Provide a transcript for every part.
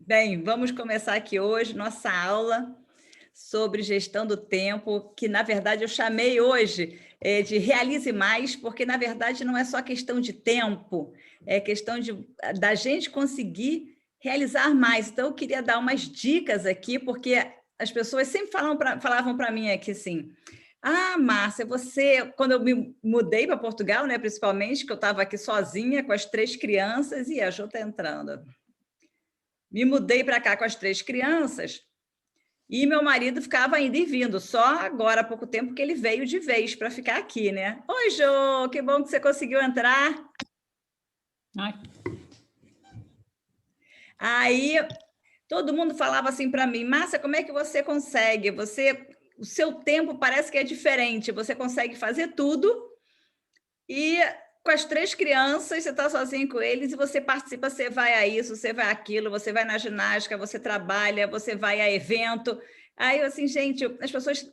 Bem, vamos começar aqui hoje nossa aula sobre gestão do tempo, que na verdade eu chamei hoje de Realize Mais, porque na verdade não é só questão de tempo, é questão da gente conseguir realizar mais. Então eu queria dar umas dicas aqui, porque as pessoas sempre falavam para mim aqui assim: ah, Márcia, quando eu me mudei para Portugal, né, principalmente, que eu estava aqui sozinha com as 3 crianças, e a Jô está entrando. Me mudei para cá com as 3 crianças e meu marido ficava indo e vindo. Só agora, há pouco tempo, que ele veio de vez para ficar aqui, né? Oi, Jô, que bom que você conseguiu entrar. Ai. Aí, todo mundo falava assim para mim: Márcia, como é que você consegue? O seu tempo parece que é diferente. Você consegue fazer tudo e com as 3 crianças, você está sozinho com eles e você participa, você vai a isso, você vai àquilo, você vai na ginástica, você trabalha, você vai a evento. Aí, assim, gente, as pessoas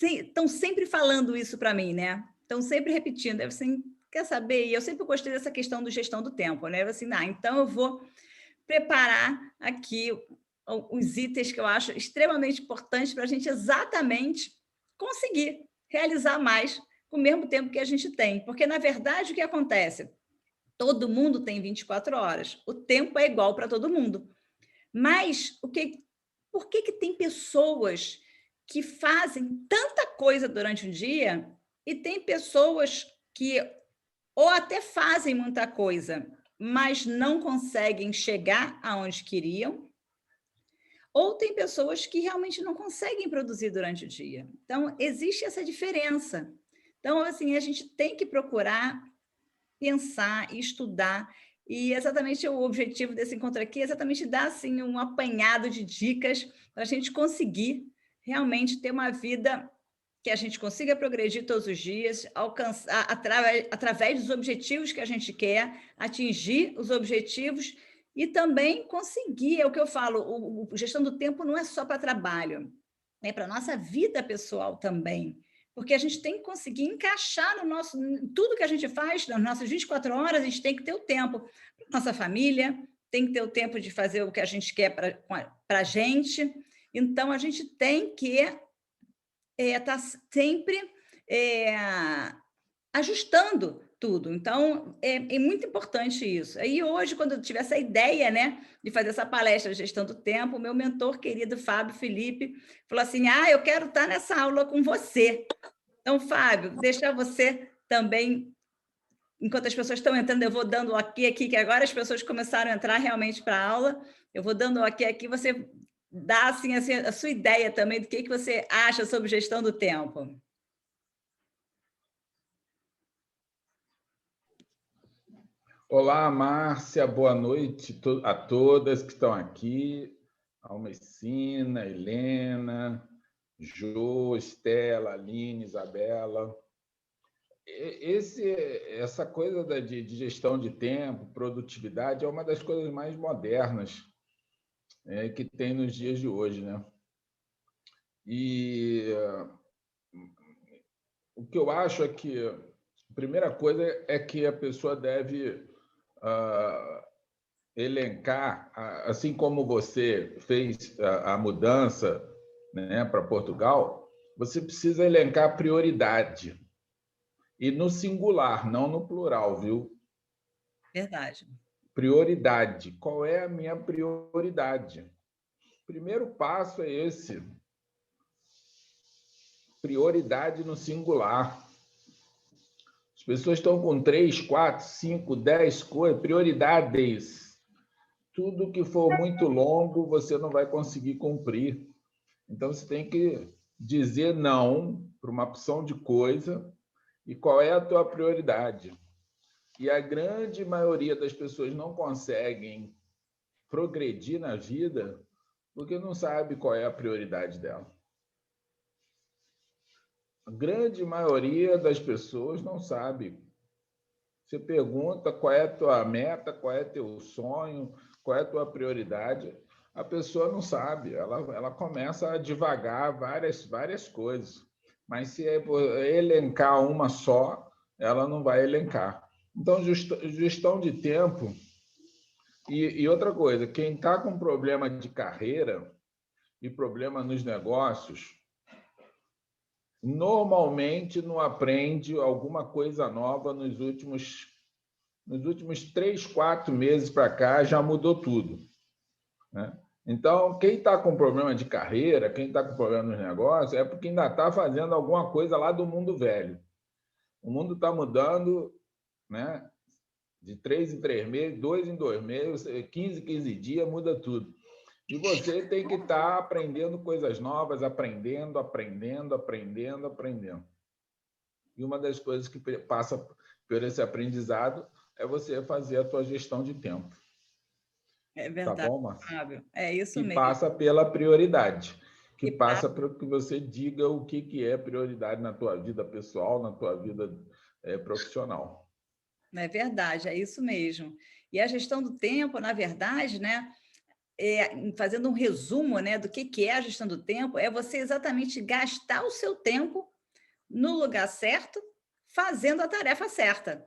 estão sempre falando isso para mim, né? Estão sempre repetindo. Eu assim, quer saber? E eu sempre gostei dessa questão do gestão do tempo, né? Eu assim, então eu vou preparar aqui os itens que eu acho extremamente importantes para a gente exatamente conseguir realizar mais com o mesmo tempo que a gente tem. Porque, na verdade, o que acontece? Todo mundo tem 24 horas. O tempo é igual para todo mundo. Mas por que tem pessoas que fazem tanta coisa durante o dia e tem pessoas que ou até fazem muita coisa, mas não conseguem chegar aonde queriam, ou tem pessoas que realmente não conseguem produzir durante o dia. Então, existe essa diferença. Então, assim, a gente tem que procurar pensar e estudar, e exatamente o objetivo desse encontro aqui é exatamente dar assim, um apanhado de dicas para a gente conseguir realmente ter uma vida que a gente consiga progredir todos os dias, alcançar através dos objetivos que a gente quer, atingir os objetivos e também conseguir, é o que eu falo, gestão do tempo não é só para trabalho, é para a nossa vida pessoal também, porque a gente tem que conseguir encaixar tudo que a gente faz, nas nossas 24 horas, a gente tem que ter o tempo para nossa família, tem que ter o tempo de fazer o que a gente quer para a gente, então a gente tem que tá sempre ajustando tudo. Então, é muito importante isso. Aí, hoje, quando eu tive essa ideia, né, de fazer essa palestra de gestão do tempo, o meu mentor querido, Fábio Felipe, falou assim: eu quero estar nessa aula com você. Então, Fábio, deixa você também, enquanto as pessoas estão entrando, eu vou dando aqui, que agora as pessoas começaram a entrar realmente para a aula, eu vou dando aqui, você dá assim, a sua ideia também do que você acha sobre gestão do tempo. Olá, Márcia, boa noite a todas que estão aqui, Almecina, Helena, Jô, Estela, Aline, Isabela. Essa coisa de gestão de tempo, produtividade, é uma das coisas mais modernas que tem nos dias de hoje, né? E o que eu acho é que a primeira coisa é que a pessoa deve elencar, assim como você fez a mudança, né, para Portugal, você precisa elencar prioridade. E no singular, não no plural, viu? Verdade. Prioridade. Qual é a minha prioridade? O primeiro passo é esse. Prioridade no singular. As pessoas estão com 3, 4, 5, 10 coisas, prioridades. Tudo que for muito longo, você não vai conseguir cumprir. Então, você tem que dizer não para uma opção de coisa e qual é a tua prioridade. E a grande maioria das pessoas não conseguem progredir na vida porque não sabe qual é a prioridade dela. A grande maioria das pessoas não sabe. Você pergunta qual é a tua meta, qual é teu sonho, qual é a tua prioridade, a pessoa não sabe. Ela começa a divagar várias coisas. Mas se elencar uma só, ela não vai elencar. Então, gestão de tempo E outra coisa, quem está com problema de carreira e problema nos negócios, normalmente não aprende alguma coisa nova nos últimos 3, 4 meses para cá, já mudou tudo, né? Então, quem está com problema de carreira, quem está com problema nos negócios, é porque ainda está fazendo alguma coisa lá do mundo velho. O mundo está mudando, né? De 3 em 3 meses, 2 em 2 meses, 15 em 15 dias, muda tudo. E você tem que estar aprendendo coisas novas, aprendendo. E uma das coisas que passa por esse aprendizado é você fazer a tua gestão de tempo. É verdade, tá bom, Márcia? Fábio. É isso Que mesmo. passa pela prioridade. Que passa por que você diga o que é prioridade na tua vida pessoal, na tua vida profissional. É verdade, é isso mesmo. E a gestão do tempo, na verdade, né, fazendo um resumo, né, do que é a gestão do tempo, é você exatamente gastar o seu tempo no lugar certo, fazendo a tarefa certa.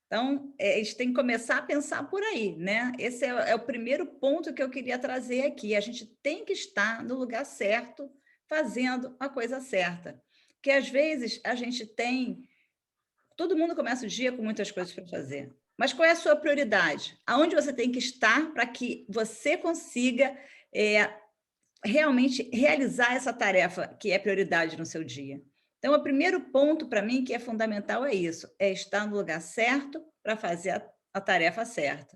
Então, a gente tem que começar a pensar por aí, né? Esse é o primeiro ponto que eu queria trazer aqui. A gente tem que estar no lugar certo, fazendo a coisa certa. Porque, às vezes, a gente tem... Todo mundo começa o dia com muitas coisas para fazer. Mas qual é a sua prioridade? Aonde você tem que estar para que você consiga realmente realizar essa tarefa que é prioridade no seu dia? Então, o primeiro ponto para mim que é fundamental é isso, é estar no lugar certo para fazer a tarefa certa.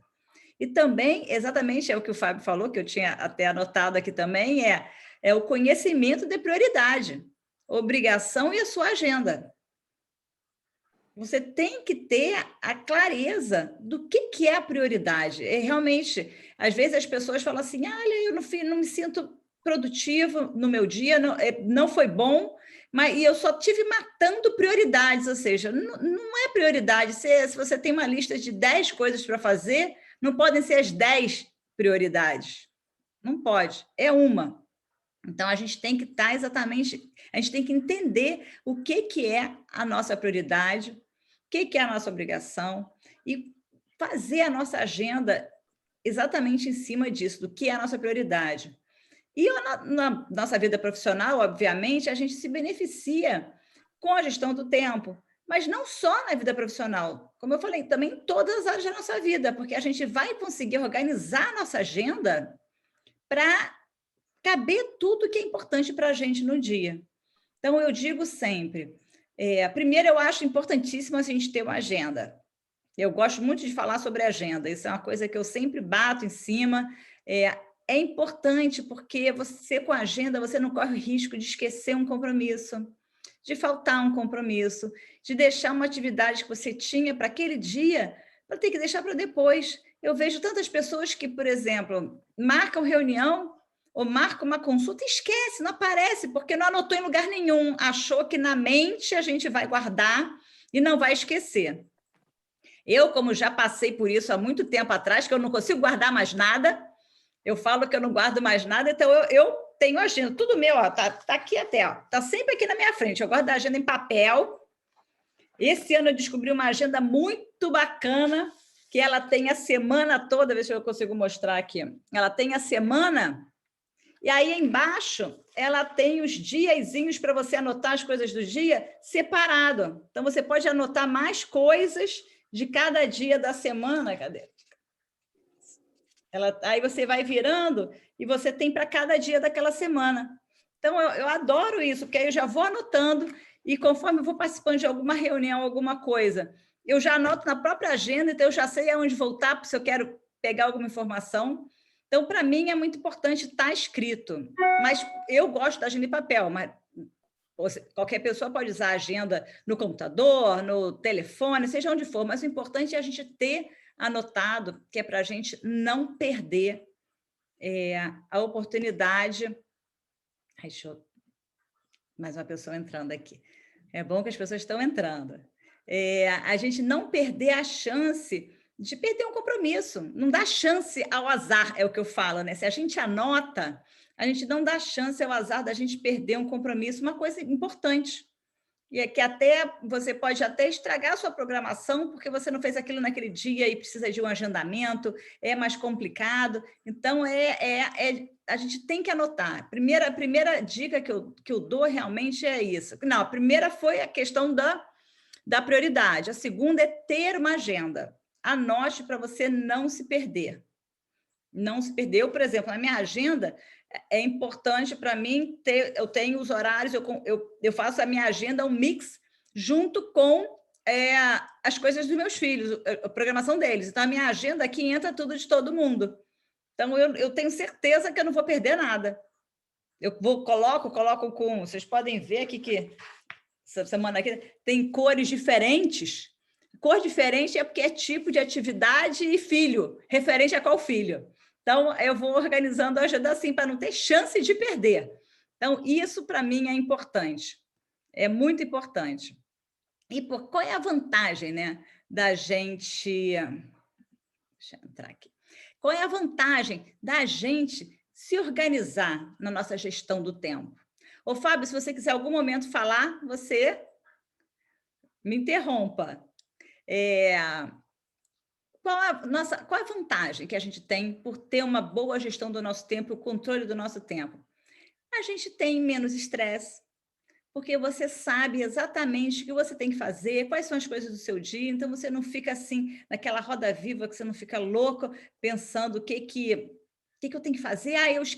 E também, exatamente, é o que o Fábio falou, que eu tinha até anotado aqui também, é o conhecimento de prioridade, obrigação e a sua agenda. Você tem que ter a clareza do que é a prioridade. Realmente, às vezes as pessoas falam assim, olha, eu não me sinto produtivo no meu dia, não foi bom, mas eu só tive matando prioridades, ou seja, não é prioridade. Se você tem uma lista de 10 coisas para fazer, não podem ser as 10 prioridades. Não pode, é uma. Então, a gente tem que estar exatamente, a gente tem que entender o que é a nossa prioridade, o que é a nossa obrigação e fazer a nossa agenda exatamente em cima disso, do que é a nossa prioridade. E na nossa vida profissional, obviamente, a gente se beneficia com a gestão do tempo, mas não só na vida profissional, como eu falei, também em todas as áreas da nossa vida, porque a gente vai conseguir organizar a nossa agenda para caber tudo que é importante para a gente no dia. Então, eu digo sempre, primeiro, eu acho importantíssimo a gente ter uma agenda. Eu gosto muito de falar sobre agenda, isso é uma coisa que eu sempre bato em cima. É importante porque você, com a agenda, você não corre o risco de esquecer um compromisso, de faltar um compromisso, de deixar uma atividade que você tinha para aquele dia, para ter que deixar para depois. Eu vejo tantas pessoas que, por exemplo, marcam reunião ou marcam uma consulta e esquece, não aparece, porque não anotou em lugar nenhum, achou que na mente a gente vai guardar e não vai esquecer. Eu, como já passei por isso há muito tempo atrás, que eu não consigo guardar mais nada, eu falo que eu não guardo mais nada, então eu tenho agenda, tudo meu, ó, tá aqui até, ó, tá sempre aqui na minha frente, eu guardo a agenda em papel. Esse ano eu descobri uma agenda muito bacana, que ela tem a semana toda, ver se eu consigo mostrar aqui, ela tem a semana, e aí embaixo ela tem os diazinhos para você anotar as coisas do dia separado, então você pode anotar mais coisas de cada dia da semana, cadê? Aí você vai virando e você tem para cada dia daquela semana. Então, eu adoro isso, porque aí eu já vou anotando e conforme eu vou participando de alguma reunião, alguma coisa, eu já anoto na própria agenda, então eu já sei aonde voltar, se eu quero pegar alguma informação. Então, para mim, é muito importante estar escrito. Mas eu gosto da agenda em papel, mas qualquer pessoa pode usar a agenda no computador, no telefone, seja onde for, mas o importante é a gente ter anotado, que é para a gente não perder a oportunidade. Deixa eu... Mais uma pessoa entrando aqui. É bom que as pessoas estão entrando. A gente não perder a chance de perder um compromisso. Não dá chance ao azar, é o que eu falo, né? Se a gente anota, a gente não dá chance ao azar da gente perder um compromisso, uma coisa importante. e é que até você pode até estragar a sua programação, porque você não fez aquilo naquele dia e precisa de um agendamento, é mais complicado. Então, a gente tem que anotar. A primeira dica que eu dou realmente é isso. Não, a primeira foi a questão da prioridade. A segunda é ter uma agenda. Anote para você não se perder. Não se perder. Eu, por exemplo, na minha agenda, é importante para mim eu tenho os horários, eu faço a minha agenda um mix junto com as coisas dos meus filhos, a programação deles. Então, a minha agenda aqui entra tudo de todo mundo. Então, eu tenho certeza que eu não vou perder nada. Coloco com... Vocês podem ver aqui que essa semana aqui tem cores diferentes. Cor diferente é porque é tipo de atividade e filho, referente a qual filho. Então, eu vou organizando a agenda assim, para não ter chance de perder. Então, isso para mim é importante. É muito importante. E qual é a vantagem, né, da gente... Deixa eu entrar aqui. Qual é a vantagem da gente se organizar na nossa gestão do tempo? Ô, Fábio, se você quiser algum momento falar, você me interrompa. Qual a vantagem que a gente tem por ter uma boa gestão do nosso tempo, o controle do nosso tempo? A gente tem menos estresse, porque você sabe exatamente o que você tem que fazer, quais são as coisas do seu dia, então você não fica assim, naquela roda viva, que você não fica louco, pensando o que eu tenho que fazer?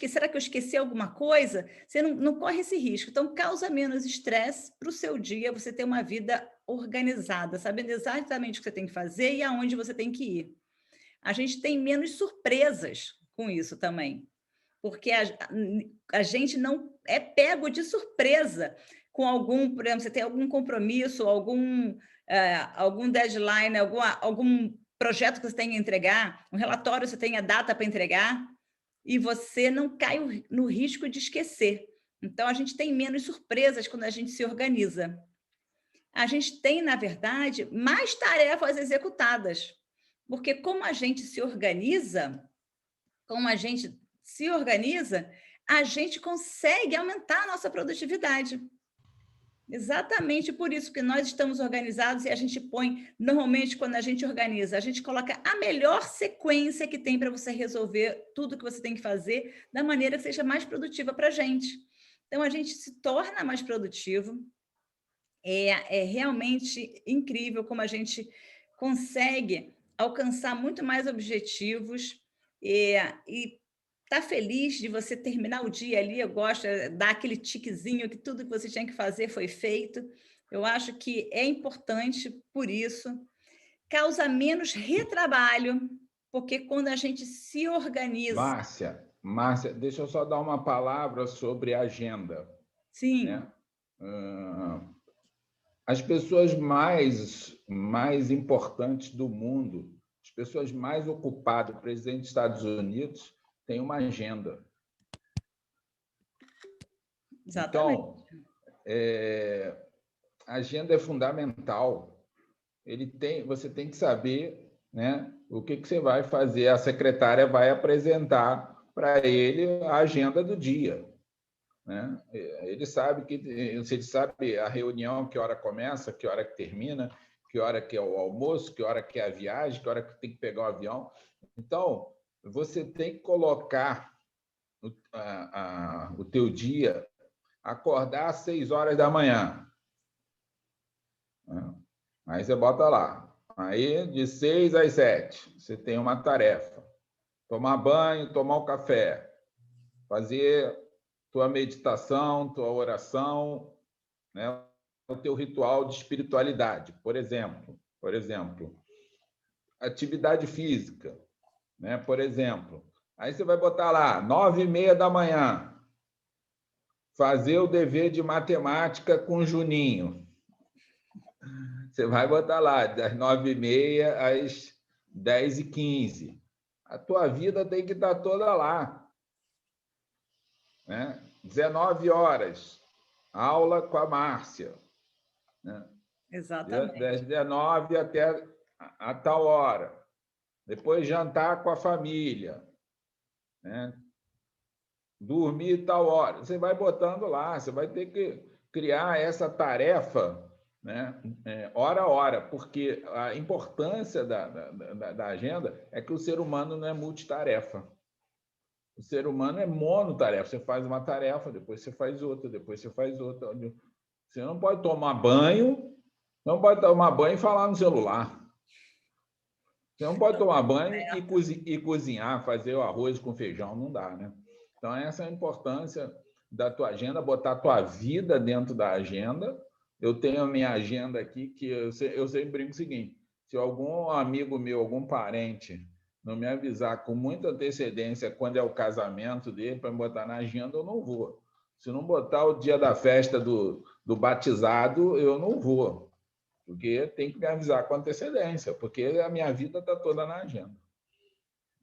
Será que eu esqueci alguma coisa? Você não corre esse risco. Então, causa menos estresse para o seu dia, você ter uma vida organizada, sabendo exatamente o que você tem que fazer e aonde você tem que ir. A gente tem menos surpresas com isso também, porque a gente não é pego de surpresa com algum, por exemplo, você tem algum compromisso, algum deadline, algum projeto que você tem que entregar, um relatório que você tem a data para entregar, e você não cai no risco de esquecer. Então, a gente tem menos surpresas quando a gente se organiza. A gente tem, na verdade, mais tarefas executadas, porque como a gente se organiza, a gente consegue aumentar a nossa produtividade. Exatamente por isso que nós estamos organizados e a gente põe, normalmente, quando a gente organiza, a gente coloca a melhor sequência que tem para você resolver tudo que você tem que fazer da maneira que seja mais produtiva para a gente. Então, a gente se torna mais produtivo. É realmente incrível como a gente consegue alcançar muito mais objetivos e tá feliz de você terminar o dia ali. Eu gosto de dar aquele tiquezinho que tudo que você tinha que fazer foi feito. Eu acho que é importante por isso. Causa menos retrabalho, porque quando a gente se organiza... Márcia, deixa eu só dar uma palavra sobre agenda. Sim. Né? As pessoas mais importantes do mundo, as pessoas mais ocupadas, o presidente dos Estados Unidos tem uma agenda. Exatamente. Então, a agenda é fundamental. Você tem que saber, né, o que você vai fazer. A secretária vai apresentar para ele a agenda do dia. Né? Ele sabe a reunião, que hora começa, que hora que termina, que hora que é o almoço, que hora que é a viagem, que hora que tem que pegar o avião. Então, você tem que colocar o teu dia, acordar às 6 horas da manhã. Aí você bota lá. Aí, de 6 às 7, você tem uma tarefa. Tomar banho, tomar um café, fazer tua meditação, tua oração, né? O teu ritual de espiritualidade, por exemplo, atividade física, né? Por exemplo, aí você vai botar lá 9h30 da manhã, fazer o dever de matemática com o Juninho. Você vai botar lá das 9h30 às 10h15. A tua vida tem que estar toda lá, né? 19 horas, aula com a Márcia. Né? Exatamente. Das 19 até a tal hora. Depois jantar com a família. Né? Dormir tal hora. Você vai botando lá, você vai ter que criar essa tarefa né? Hora a hora, porque a importância da agenda é que o ser humano não é multitarefa. O ser humano é monotarefa. Você faz uma tarefa, depois você faz outra, depois você faz outra. Você não pode tomar banho, e falar no celular. Você não pode tomar banho e cozinhar, fazer o arroz com feijão, não dá, né? Então, essa é a importância da tua agenda, botar a tua vida dentro da agenda. Eu tenho a minha agenda aqui, que eu sempre brinco o seguinte: se algum amigo meu, algum parente, não me avisar com muita antecedência quando é o casamento dele, para me botar na agenda, eu não vou. Se não botar o dia da festa do batizado, eu não vou. Porque tem que me avisar com antecedência, porque a minha vida está toda na agenda.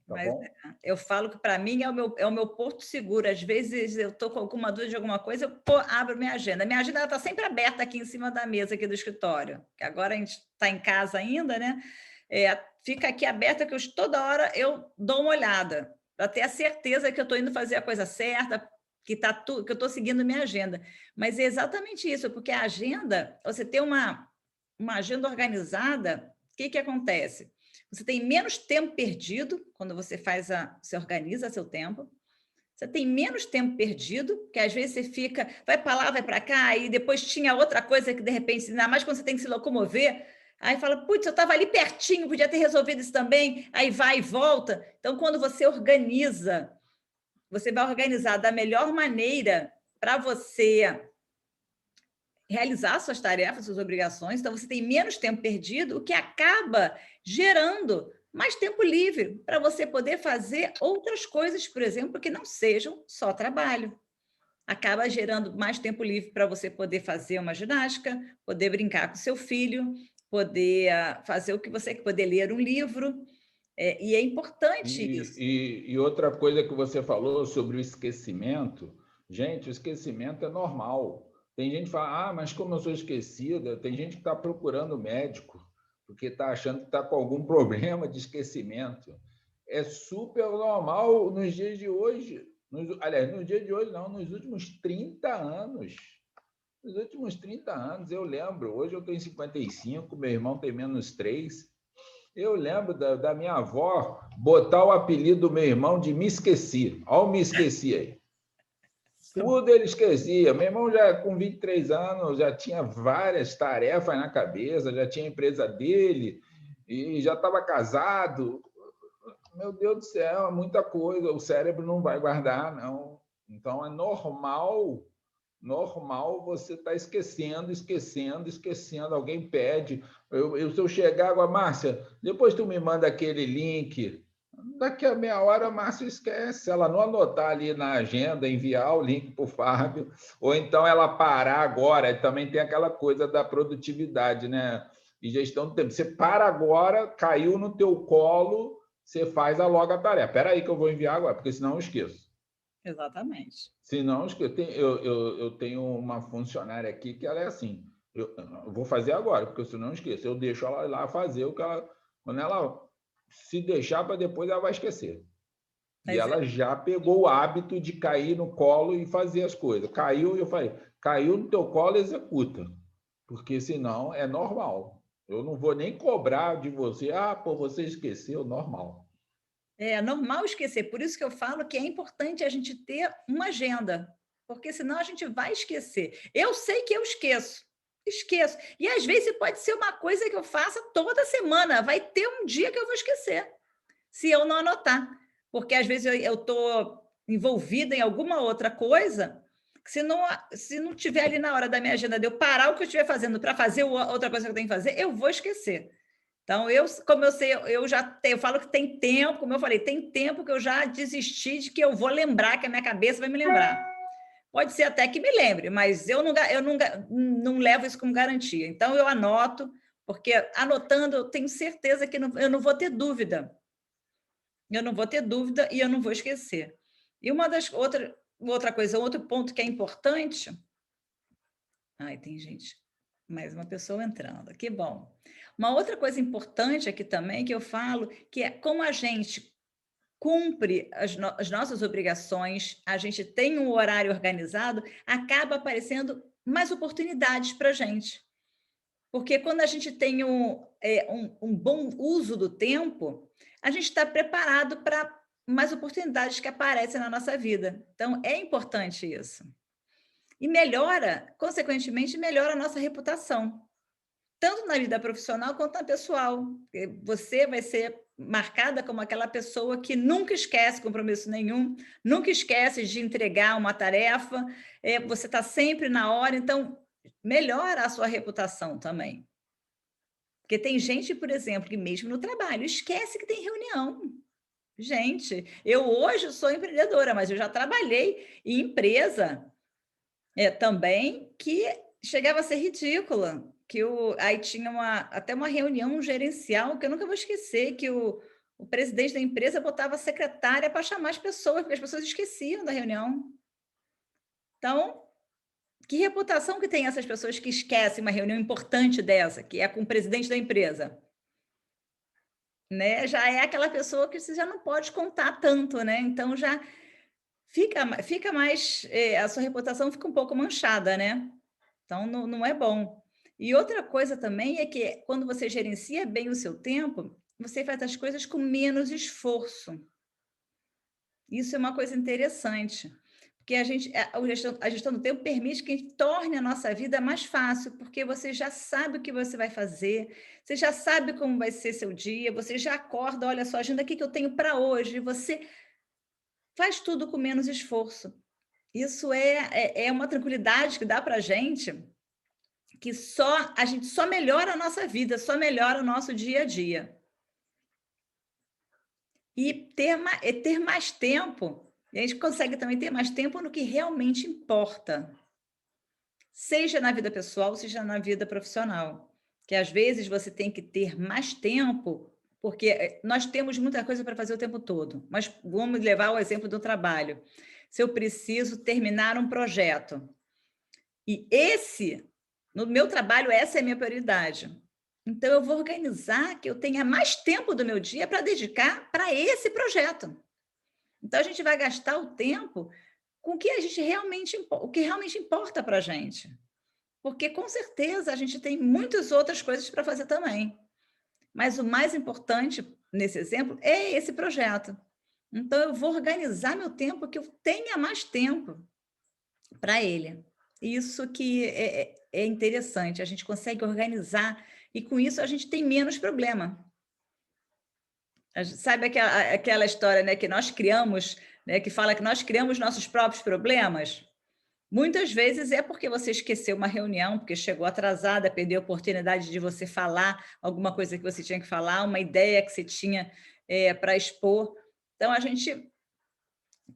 Tá Mas bom? eu falo que para mim é o meu porto seguro. Às vezes eu estou com alguma dúvida de alguma coisa, eu abro minha agenda. Minha agenda está sempre aberta aqui em cima da mesa aqui do escritório, que agora a gente está em casa ainda, né? Fica aqui aberta que toda hora eu dou uma olhada, para ter a certeza que eu estou indo fazer a coisa certa, que eu estou seguindo minha agenda. Mas é exatamente isso, porque a agenda, você ter uma agenda organizada, o que acontece? Você tem menos tempo perdido quando você você organiza seu tempo. Você tem menos tempo perdido, porque às vezes você vai para lá, vai para cá, e depois tinha outra coisa que de repente, ainda mais quando você tem que se locomover, aí fala, putz, eu estava ali pertinho, podia ter resolvido isso também, aí vai e volta. Então, quando você organiza, você vai organizar da melhor maneira para você realizar suas tarefas, suas obrigações, então você tem menos tempo perdido, o que acaba gerando mais tempo livre para você poder fazer outras coisas, por exemplo, que não sejam só trabalho. Acaba gerando mais tempo livre para você poder fazer uma ginástica, poder brincar com seu filho, poder fazer o que você poder ler um livro. E é importante isso. E outra coisa que você falou sobre o esquecimento, gente, o esquecimento é normal. Tem gente que fala, mas como eu sou esquecida, tem gente que está procurando médico, porque está achando que está com algum problema de esquecimento. É super normal nos dias de hoje. Aliás, nos dias de hoje não, nos últimos 30 anos. Nos últimos 30 anos, eu lembro, hoje eu tenho 55, meu irmão tem menos 3. Eu lembro da minha avó botar o apelido do meu irmão de Me Esqueci. Olha o Me Esqueci aí. Tudo ele esquecia. Meu irmão, já com 23 anos, já tinha várias tarefas na cabeça, já tinha a empresa dele e já estava casado. Meu Deus do céu, é muita coisa. O cérebro não vai guardar, não. Então, é normal você está esquecendo. Alguém pede. Se eu chegar agora, Márcia, depois tu me manda aquele link. Daqui a meia hora a Márcia esquece. Se ela não anotar ali na agenda, enviar o link para o Fábio, ou então ela parar agora. Também tem aquela coisa da produtividade, né? E gestão do tempo. Você para agora, caiu no teu colo, você faz logo a tarefa. Espera aí que eu vou enviar agora, porque senão eu esqueço. Exatamente. Senão, eu tenho uma funcionária aqui que ela é assim. Eu vou fazer agora, porque senão eu esqueço. Eu deixo ela lá fazer o que ela. Quando ela se deixar para depois, ela vai esquecer. E ela já pegou o hábito de cair no colo e fazer as coisas. Caiu, eu falei, caiu no teu colo, executa. Porque senão é normal. Eu não vou nem cobrar de você. Pô, você esqueceu, normal. É normal esquecer, por isso que eu falo que é importante a gente ter uma agenda, porque senão a gente vai esquecer. Eu sei que eu esqueço. E às vezes pode ser uma coisa que eu faça toda semana, vai ter um dia que eu vou esquecer, se eu não anotar. Porque às vezes eu estou envolvida em alguma outra coisa, que se não tiver ali na hora da minha agenda de eu parar o que eu estiver fazendo para fazer outra coisa que eu tenho que fazer, eu vou esquecer. Então, como eu sei, eu falo que tem tempo, como eu falei, tem tempo que eu já desisti de que eu vou lembrar, que a minha cabeça vai me lembrar. Pode ser até que me lembre, mas eu não levo isso como garantia. Então, eu anoto, porque anotando, eu tenho certeza que eu não vou ter dúvida. Eu não vou ter dúvida e eu não vou esquecer. E outra coisa, outro ponto que é importante. Ai, tem gente, mais uma pessoa entrando, que bom. Uma outra coisa importante aqui também que eu falo, que é como a gente cumpre as nossas obrigações, a gente tem um horário organizado, acaba aparecendo mais oportunidades para a gente. Porque quando a gente tem um bom uso do tempo, a gente está preparado para mais oportunidades que aparecem na nossa vida. Então, é importante isso. E melhora, consequentemente, melhora a nossa reputação, tanto na vida profissional quanto na pessoal. Você vai ser marcada como aquela pessoa que nunca esquece compromisso nenhum, nunca esquece de entregar uma tarefa, você está sempre na hora, então melhora a sua reputação também. Porque tem gente, por exemplo, que mesmo no trabalho esquece que tem reunião. Gente, eu hoje sou empreendedora, mas eu já trabalhei em empresa também que chegava a ser ridícula. Aí tinha até uma reunião gerencial que eu nunca vou esquecer, que o presidente da empresa botava a secretária para chamar as pessoas, porque as pessoas esqueciam da reunião. Então, que reputação que tem essas pessoas que esquecem uma reunião importante dessa, que é com o presidente da empresa? Né? Já é aquela pessoa que você já não pode contar tanto, né? Então, já fica mais... a sua reputação fica um pouco manchada, né? Então, não é bom. E outra coisa também é que, quando você gerencia bem o seu tempo, você faz as coisas com menos esforço. Isso é uma coisa interessante, porque a gestão do tempo permite que torne a nossa vida mais fácil, porque você já sabe o que você vai fazer, você já sabe como vai ser seu dia, você já acorda, olha só, agenda, o que eu tenho para hoje, você faz tudo com menos esforço. Isso é uma tranquilidade que dá para a gente, que a gente só melhora a nossa vida, só melhora o nosso dia a dia. E ter mais tempo, e a gente consegue também ter mais tempo no que realmente importa, seja na vida pessoal, seja na vida profissional, que às vezes você tem que ter mais tempo, porque nós temos muita coisa para fazer o tempo todo, mas vamos levar o exemplo do trabalho. Se eu preciso terminar um projeto, e no meu trabalho, essa é a minha prioridade. Então, eu vou organizar que eu tenha mais tempo do meu dia para dedicar para esse projeto. Então, a gente vai gastar o tempo com o que o que realmente importa para a gente. Porque, com certeza, a gente tem muitas outras coisas para fazer também. Mas o mais importante, nesse exemplo, é esse projeto. Então, eu vou organizar meu tempo, que eu tenha mais tempo para ele. Isso que é interessante, a gente consegue organizar e, com isso, a gente tem menos problema. Sabe aquela história, né, que nós criamos, né, que fala que nós criamos nossos próprios problemas? Muitas vezes é porque você esqueceu uma reunião, porque chegou atrasada, perdeu a oportunidade de você falar alguma coisa que você tinha que falar, uma ideia que você tinha para expor. Então, a gente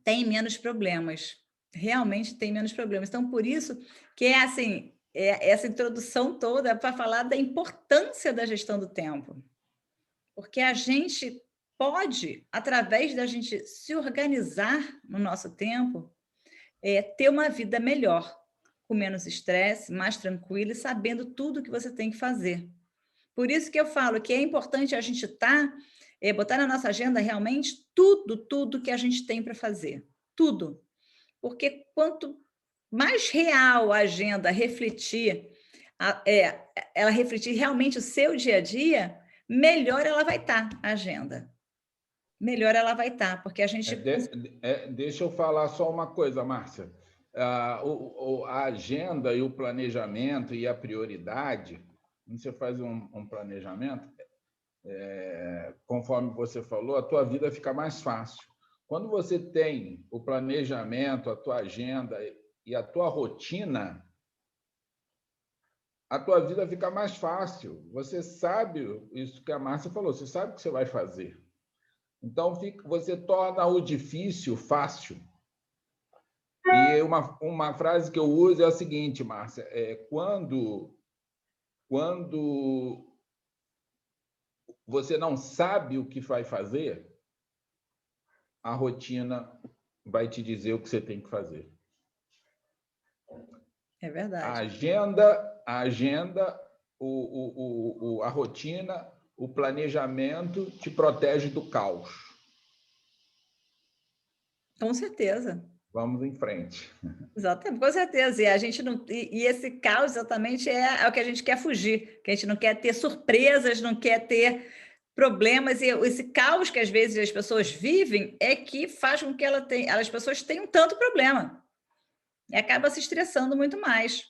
tem menos problemas, realmente tem menos problemas. Então, por isso que assim, essa introdução toda para falar da importância da gestão do tempo. Porque a gente pode, através da gente se organizar no nosso tempo, ter uma vida melhor, com menos estresse, mais tranquila e sabendo tudo que você tem que fazer. Por isso que eu falo que é importante a gente botar na nossa agenda realmente tudo que a gente tem para fazer. Tudo. Porque quanto mais real a agenda ela refletir realmente o seu dia a dia, melhor ela vai estar, a agenda. Melhor ela vai estar, porque a gente... Deixa eu falar só uma coisa, Márcia. A agenda e o planejamento e a prioridade, quando você faz um planejamento, conforme você falou, a tua vida fica mais fácil. Quando você tem o planejamento, a tua agenda e a tua rotina, a tua vida fica mais fácil. Você sabe isso que a Márcia falou, você sabe o que você vai fazer. Então, você torna o difícil fácil. E uma frase que eu uso é a seguinte, Márcia, quando você não sabe o que vai fazer, a rotina vai te dizer o que você tem que fazer. É verdade. A agenda, a rotina, o planejamento te protege do caos. Com certeza. Vamos em frente. Exatamente, com certeza. E a gente não, e esse caos exatamente é o que a gente quer fugir, que a gente não quer ter surpresas, não quer ter problemas, e esse caos que às vezes as pessoas vivem é que faz com que as pessoas tenham tanto problema e acaba se estressando muito mais.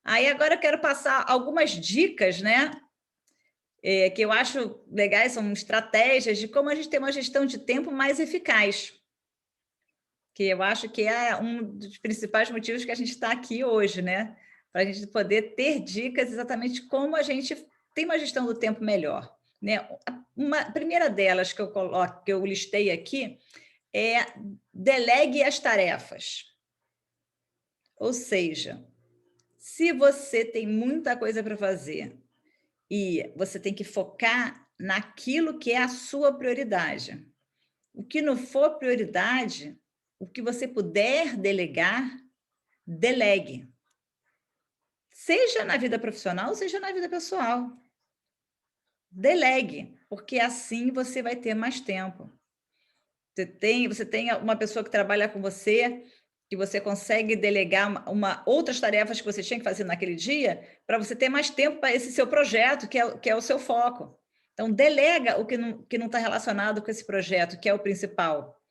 Aí agora eu quero passar algumas dicas, né? Que eu acho legais, são estratégias de como a gente tem uma gestão de tempo mais eficaz, que eu acho que é um dos principais motivos que a gente está aqui hoje, né? Para a gente poder ter dicas exatamente como a gente tem uma gestão do tempo melhor, né? Uma primeira delas que eu coloco, que eu listei aqui, é delegue as tarefas. Ou seja, se você tem muita coisa para fazer e você tem que focar naquilo que é a sua prioridade. O que não for prioridade, o que você puder delegar, delegue. Seja na vida profissional, seja na vida pessoal. Delegue, porque assim você vai ter mais tempo. Você tem uma pessoa que trabalha com você, que você consegue delegar outras tarefas que você tinha que fazer naquele dia, para você ter mais tempo para esse seu projeto, que é o seu foco. Então, delega o que não está relacionado com esse projeto, que é o principal.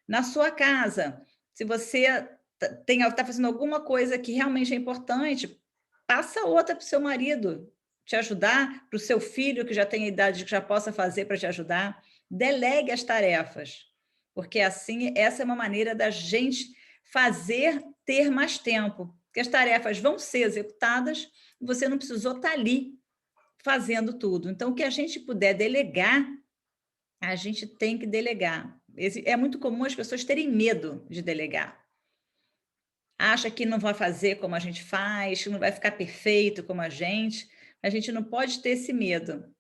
Na sua casa, se você está fazendo alguma coisa que realmente é importante, passa outra para o seu marido te ajudar, para o seu filho que já tem a idade que já possa fazer para te ajudar. Delegue as tarefas, porque assim essa é uma maneira da gente fazer ter mais tempo, porque as tarefas vão ser executadas e você não precisou estar ali fazendo tudo. Então, o que a gente puder delegar, a gente tem que delegar. É muito comum as pessoas terem medo de delegar. Acha que não vai fazer como a gente faz, que não vai ficar perfeito como a gente. A gente não pode ter esse medo.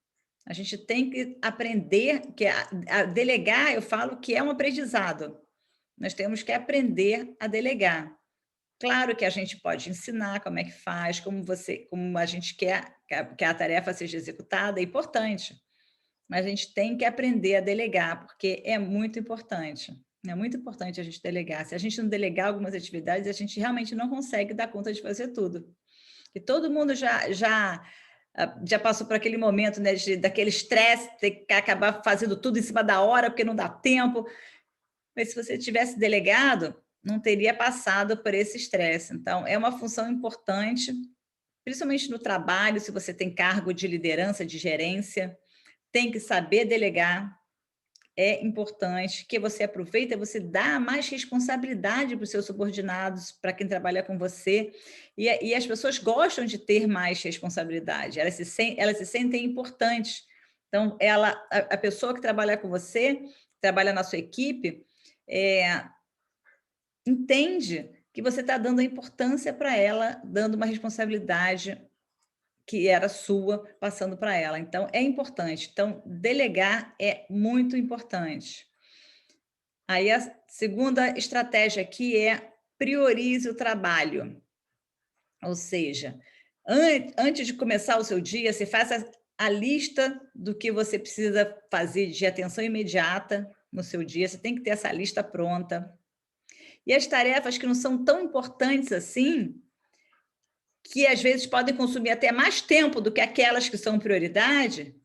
A gente tem que aprender, que a delegar, eu falo que é um aprendizado. Nós temos que aprender a delegar. Claro que a gente pode ensinar como é que faz, como a gente quer que a tarefa seja executada, é importante. Mas a gente tem que aprender a delegar, porque é muito importante. É muito importante a gente delegar. Se a gente não delegar algumas atividades, a gente realmente não consegue dar conta de fazer tudo. E todo mundo já passou por aquele momento, né, daquele estresse, ter que acabar fazendo tudo em cima da hora, porque não dá tempo. Mas se você tivesse delegado, não teria passado por esse estresse. Então, é uma função importante, principalmente no trabalho, se você tem cargo de liderança, de gerência, tem que saber delegar, é importante que você aproveita, você dá mais responsabilidade para os seus subordinados, para quem trabalha com você, e as pessoas gostam de ter mais responsabilidade, elas se sentem importantes. Então, a pessoa que trabalha com você, trabalha na sua equipe, entende que você está dando a importância para ela, dando uma responsabilidade que era sua, passando para ela. Então, é importante. Então, delegar é muito importante. Aí, a segunda estratégia aqui é priorize o trabalho. Ou seja, antes de começar o seu dia, você faça a lista do que você precisa fazer de atenção imediata no seu dia. Você tem que ter essa lista pronta. E as tarefas que não são tão importantes assim, que às vezes podem consumir até mais tempo do que aquelas que são prioridade,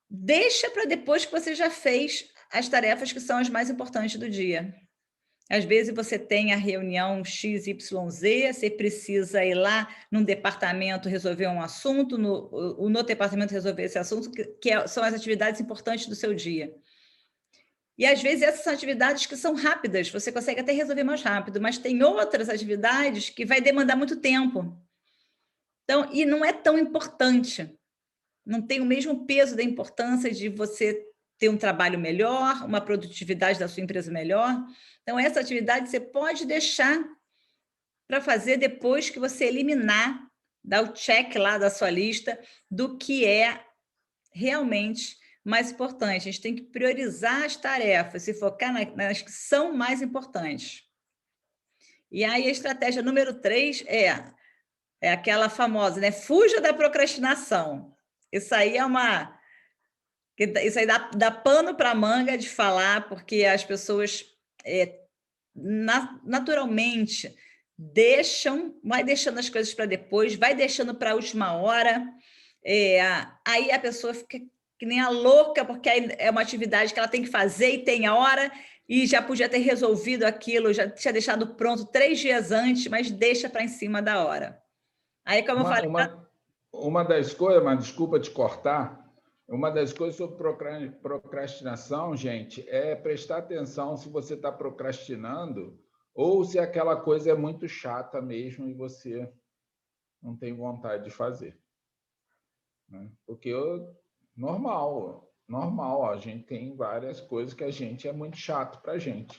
deixa para depois que você já fez as tarefas que são as mais importantes do dia. Às vezes você tem a reunião XYZ, você precisa ir lá num departamento resolver um assunto, no departamento resolver esse assunto, são as atividades importantes do seu dia. E às vezes essas são atividades que são rápidas, você consegue até resolver mais rápido, mas tem outras atividades que vai demandar muito tempo. Então, e não é tão importante, não tem o mesmo peso da importância de você ter um trabalho melhor, uma produtividade da sua empresa melhor. Então, essa atividade você pode deixar para fazer depois que você eliminar, dar o check lá da sua lista do que é realmente mais importante. A gente tem que priorizar as tarefas e focar nas que são mais importantes. E aí a estratégia número 3 é aquela famosa, né? Fuja da procrastinação. Isso aí Isso aí dá pano para manga de falar, porque as pessoas naturalmente vai deixando as coisas para depois, vai deixando para a última hora, aí a pessoa fica que nem a louca, porque é uma atividade que ela tem que fazer e tem a hora, e já podia ter resolvido aquilo, já tinha deixado pronto 3 dias antes, mas deixa para em cima da hora. Aí, como eu falei... Uma das coisas, mas desculpa te cortar, uma das coisas sobre procrastinação, gente, é prestar atenção se você está procrastinando ou se aquela coisa é muito chata mesmo e você não tem vontade de fazer. Né? Porque normal, a gente tem várias coisas que a gente é muito chato para a gente.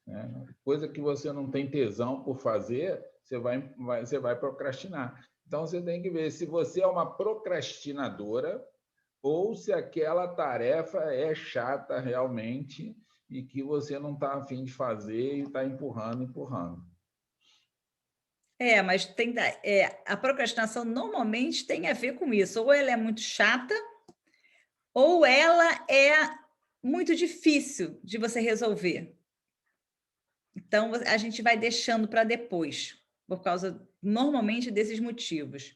Né? Coisa que você não tem tesão por fazer, você vai procrastinar. Então, você tem que ver se você é uma procrastinadora ou se aquela tarefa é chata realmente e que você não está a fim de fazer e está empurrando. Mas a procrastinação normalmente tem a ver com isso. Ou ela é muito chata, ou ela é muito difícil de você resolver. Então, a gente vai deixando para depois, por causa, normalmente, desses motivos.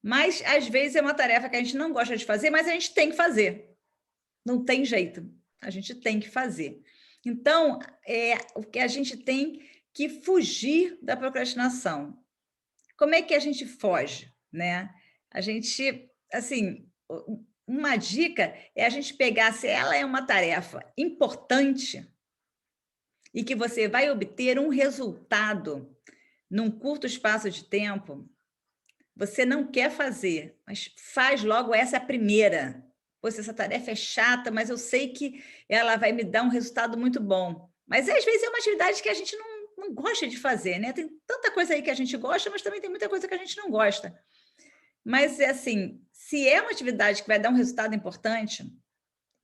Mas, às vezes, é uma tarefa que a gente não gosta de fazer, mas a gente tem que fazer. Não tem jeito. A gente tem que fazer. Então, o que a gente tem que fugir da procrastinação. Como é que a gente foge, né? A gente, assim, uma dica é a gente pegar, se ela é uma tarefa importante e que você vai obter um resultado num curto espaço de tempo, você não quer fazer, mas faz logo essa primeira. Poxa, essa tarefa é chata, mas eu sei que ela vai me dar um resultado muito bom. Mas, às vezes, é uma atividade que a gente não gosta de fazer, né? Tem tanta coisa aí que a gente gosta, mas também tem muita coisa que a gente não gosta. Mas, assim, se é uma atividade que vai dar um resultado importante,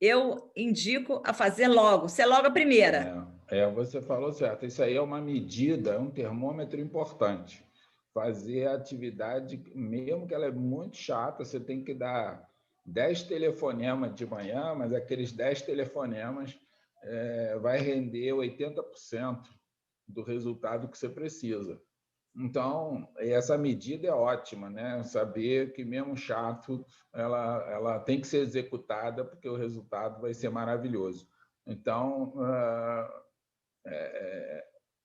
eu indico a fazer logo, ser logo a primeira. Você falou certo. Isso aí é uma medida, é um termômetro importante. Fazer a atividade, mesmo que ela é muito chata, você tem que dar 10 telefonemas de manhã, mas aqueles 10 telefonemas vai render 80% do resultado que você precisa. Então, essa medida é ótima, né? Saber que mesmo chato, ela tem que ser executada porque o resultado vai ser maravilhoso. Então,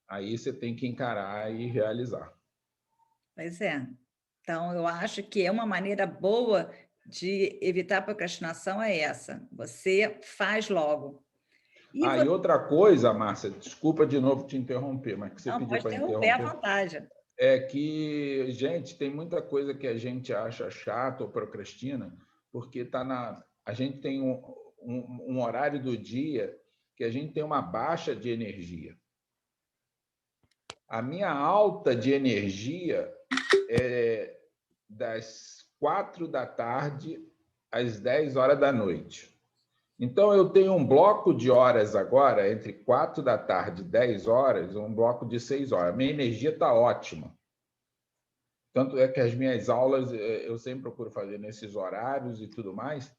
aí você tem que encarar e realizar. Pois é. Então, eu acho que é uma maneira boa de evitar a procrastinação é essa. Você faz logo. E outra coisa, Márcia, desculpa de novo te interromper, mas que você pediu para interromper. Pode interromper à vontade. É que, gente, tem muita coisa que a gente acha chata ou procrastina, porque a gente tem um horário do dia que a gente tem uma baixa de energia. A minha alta de energia é das 4 da tarde às 10 horas da noite. Então, eu tenho um bloco de horas agora, entre 4 da tarde e 10 horas, um bloco de 6 horas. Minha energia está ótima. Tanto é que as minhas aulas eu sempre procuro fazer nesses horários e tudo mais.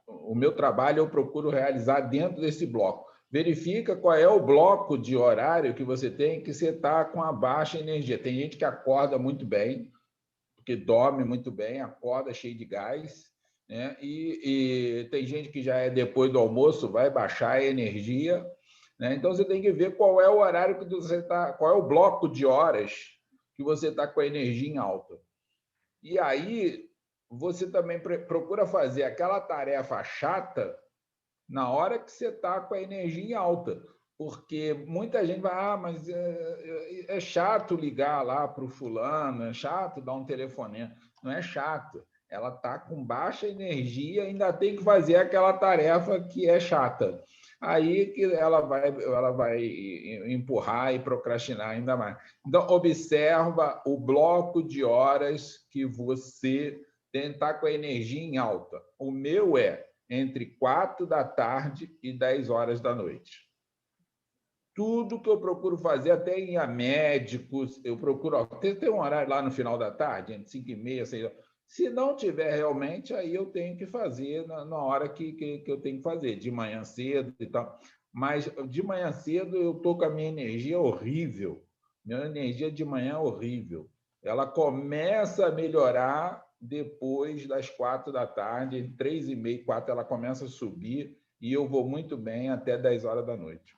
O meu trabalho eu procuro realizar dentro desse bloco. Verifica qual é o bloco de horário que você tem que você está com a baixa energia. Tem gente que acorda muito bem, porque dorme muito bem, acorda cheio de gás, né? E tem gente que já é depois do almoço, vai baixar a energia, né? Então você tem que ver qual é o horário que você está, qual é o bloco de horas que você está com a energia em alta. E aí você também procura fazer aquela tarefa chata na hora que você está com a energia em alta. Porque muita gente vai, mas é chato ligar lá para o fulano, é chato dar um telefonema. Não é chato. Ela está com baixa energia e ainda tem que fazer aquela tarefa que é chata. Aí que ela vai empurrar e procrastinar ainda mais. Então, observa o bloco de horas que você tem que estar com a energia em alta. O meu é entre 4 da tarde e 10 horas da noite. Tudo que eu procuro fazer, até em médicos, eu procuro... Tem um horário lá no final da tarde, entre 5h30 e 6 horas. Se não tiver realmente, aí eu tenho que fazer na hora que eu tenho que fazer, de manhã cedo e tal. Mas de manhã cedo eu estou com a minha energia horrível. Minha energia de manhã é horrível. Ela começa a melhorar depois das 4 da tarde, 3h30, 4 ela começa a subir e eu vou muito bem até 10 horas da noite.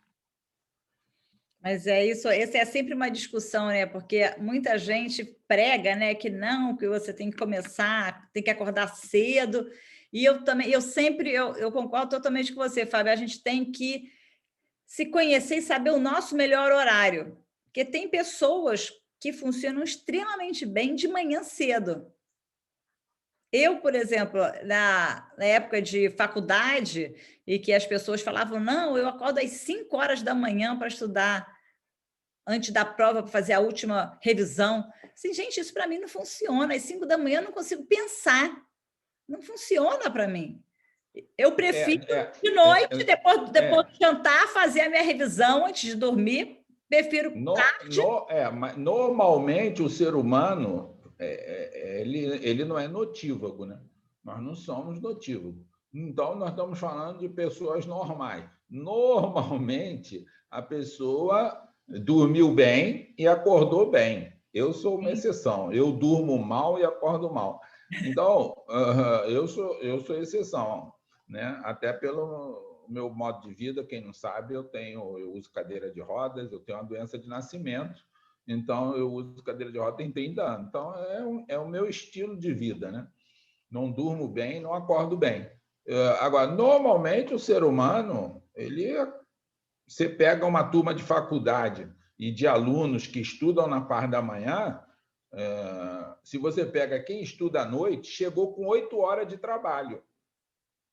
Mas é isso, essa é sempre uma discussão, né? Porque muita gente prega, né, que não, que você tem que começar, tem que acordar cedo. E eu também, eu concordo totalmente com você, Fábio. A gente tem que se conhecer e saber o nosso melhor horário. Porque tem pessoas que funcionam extremamente bem de manhã cedo. Eu, por exemplo, na época de faculdade, e que as pessoas falavam, não, eu acordo às 5 horas da manhã para estudar, antes da prova, para fazer a última revisão. Assim, gente, isso para mim não funciona. Às 5 da manhã eu não consigo pensar. Não funciona para mim. Eu prefiro, de noite, depois de jantar, fazer a minha revisão antes de dormir. Prefiro tarde. Mas normalmente o ser humano ele não é notívago, né? Nós não somos notívagos. Então, nós estamos falando de pessoas normais. Normalmente, a pessoa dormiu bem e acordou bem. Eu sou uma exceção. Eu durmo mal e acordo mal. Então, eu sou exceção, né? Até pelo meu modo de vida, quem não sabe, eu uso cadeira de rodas, eu tenho uma doença de nascimento, então eu uso cadeira de rodas tem 30 anos. Então, é o meu estilo de vida, né? Não durmo bem, não acordo bem. Agora, normalmente, o ser humano, você pega uma turma de faculdade e de alunos que estudam na parte da manhã, se você pega quem estuda à noite, chegou com 8 horas de trabalho.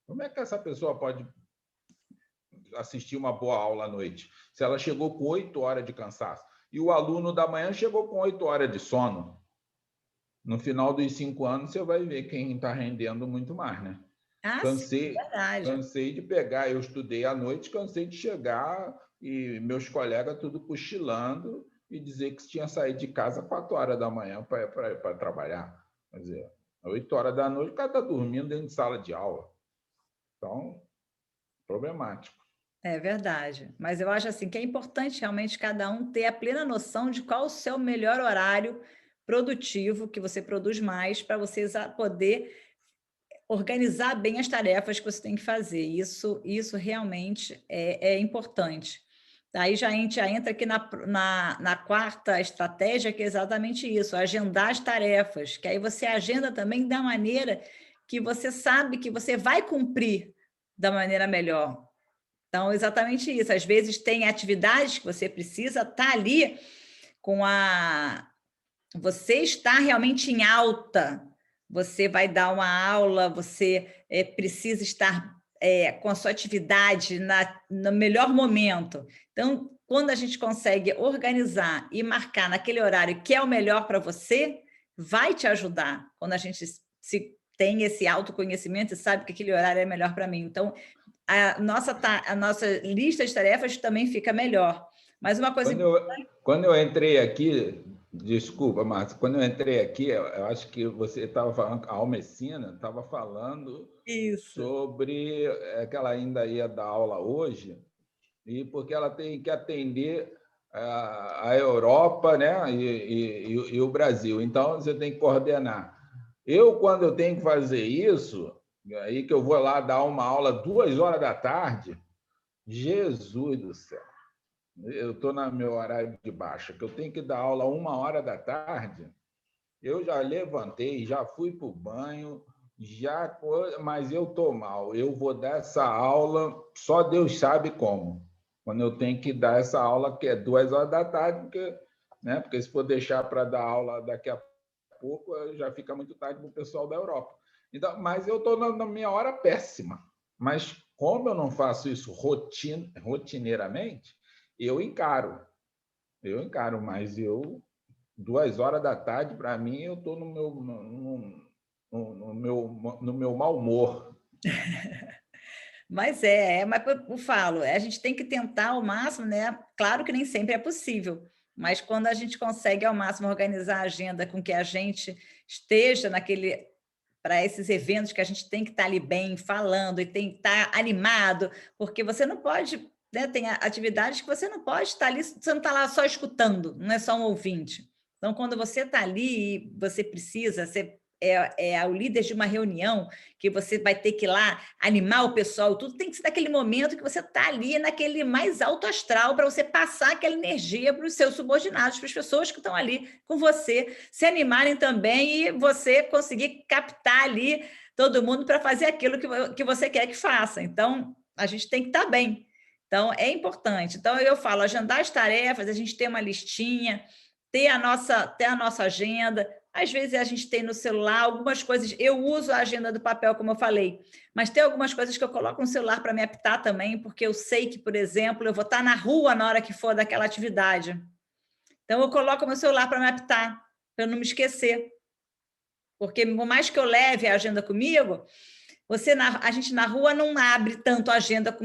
Como é que essa pessoa pode assistir uma boa aula à noite, se ela chegou com 8 horas de cansaço? E o aluno da manhã chegou com 8 horas de sono. No final dos 5 anos, você vai ver quem está rendendo muito mais, né? Sim, verdade. Cansei de pegar, eu estudei à noite, cansei de chegar e meus colegas tudo cochilando e dizer que tinha saído de casa 4 horas da manhã para trabalhar. Quer dizer, 8 horas da noite, o cara está dormindo dentro de sala de aula. Então, problemático. É verdade. Mas eu acho assim que é importante realmente cada um ter a plena noção de qual o seu melhor horário produtivo, que você produz mais, para você poder organizar bem as tarefas que você tem que fazer. Isso realmente é importante. Aí a gente já entra aqui na quarta estratégia, que é exatamente isso, agendar as tarefas, que aí você agenda também da maneira que você sabe que você vai cumprir da maneira melhor. Então, exatamente isso. Às vezes tem atividades que você precisa estar ali com a... Você está realmente em alta, você vai dar uma aula, você precisa estar com a sua atividade no melhor momento. Então, quando a gente consegue organizar e marcar naquele horário que é o melhor para você, vai te ajudar. Quando a gente tem esse autoconhecimento e sabe que aquele horário é melhor para mim. Então, a nossa lista de tarefas também fica melhor. Mas uma coisa... Quando eu entrei aqui, desculpa, Márcia, quando eu entrei aqui, eu acho que você estava falando, a Almecina estava falando sobre que ela ainda ia dar aula hoje, e porque ela tem que atender a Europa, né, e o Brasil. Então, você tem que coordenar. Quando eu tenho que fazer isso, aí que eu vou lá dar uma aula 2 horas da tarde, Jesus do céu, eu estou no meu horário de baixa, que eu tenho que dar aula 1 hora da tarde, eu já levantei, já fui para o banho, mas eu estou mal. Eu vou dar essa aula, só Deus sabe como. Quando eu tenho que dar essa aula, que é 2 horas da tarde, porque se for deixar para dar aula daqui a pouco, já fica muito tarde para o pessoal da Europa. Então, mas eu estou na minha hora péssima. Mas como eu não faço isso rotineiramente, eu encaro, mas 2 horas da tarde, para mim, eu estou no meu mau humor. Mas mas eu falo, a gente tem que tentar ao máximo, né? Claro que nem sempre é possível, mas quando a gente consegue ao máximo organizar a agenda com que a gente esteja para esses eventos que a gente tem que estar ali bem, falando, e tem que estar animado, porque você não pode, né, tem atividades que você não pode estar ali, você não está lá só escutando, não é só um ouvinte. Então, quando você está ali e você precisa, você é o líder de uma reunião, que você vai ter que ir lá animar o pessoal, tudo tem que ser naquele momento que você está ali, naquele mais alto astral, para você passar aquela energia para os seus subordinados, para as pessoas que estão ali com você, se animarem também e você conseguir captar ali todo mundo para fazer aquilo que você quer que faça. Então, a gente tem que estar bem. Então, é importante. Então, eu falo, agendar as tarefas, a gente ter uma listinha, ter a nossa agenda. Às vezes a gente tem no celular algumas coisas, eu uso a agenda do papel, como eu falei, mas tem algumas coisas que eu coloco no celular para me apitar também, porque eu sei que, por exemplo, eu vou estar na rua na hora que for daquela atividade. Então, eu coloco meu celular para me apitar, para eu não me esquecer. Porque, por mais que eu leve a agenda comigo, a gente na rua não abre tanto a agenda,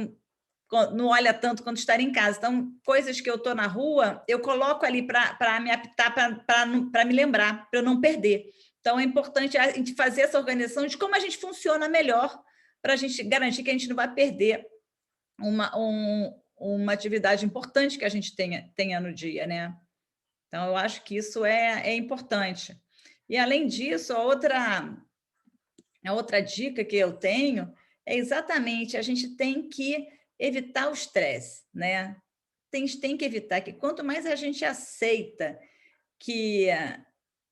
não olha tanto quanto estar em casa. Então, coisas que eu estou na rua, eu coloco ali para me apitar, para me lembrar, para eu não perder. Então, é importante a gente fazer essa organização de como a gente funciona melhor, para a gente garantir que a gente não vai perder uma atividade importante que a gente tenha no dia, né? Então, eu acho que isso é importante. E, além disso, a outra dica que eu tenho é exatamente a gente tem que evitar o estresse, né? Tem que evitar que quanto mais a gente aceita que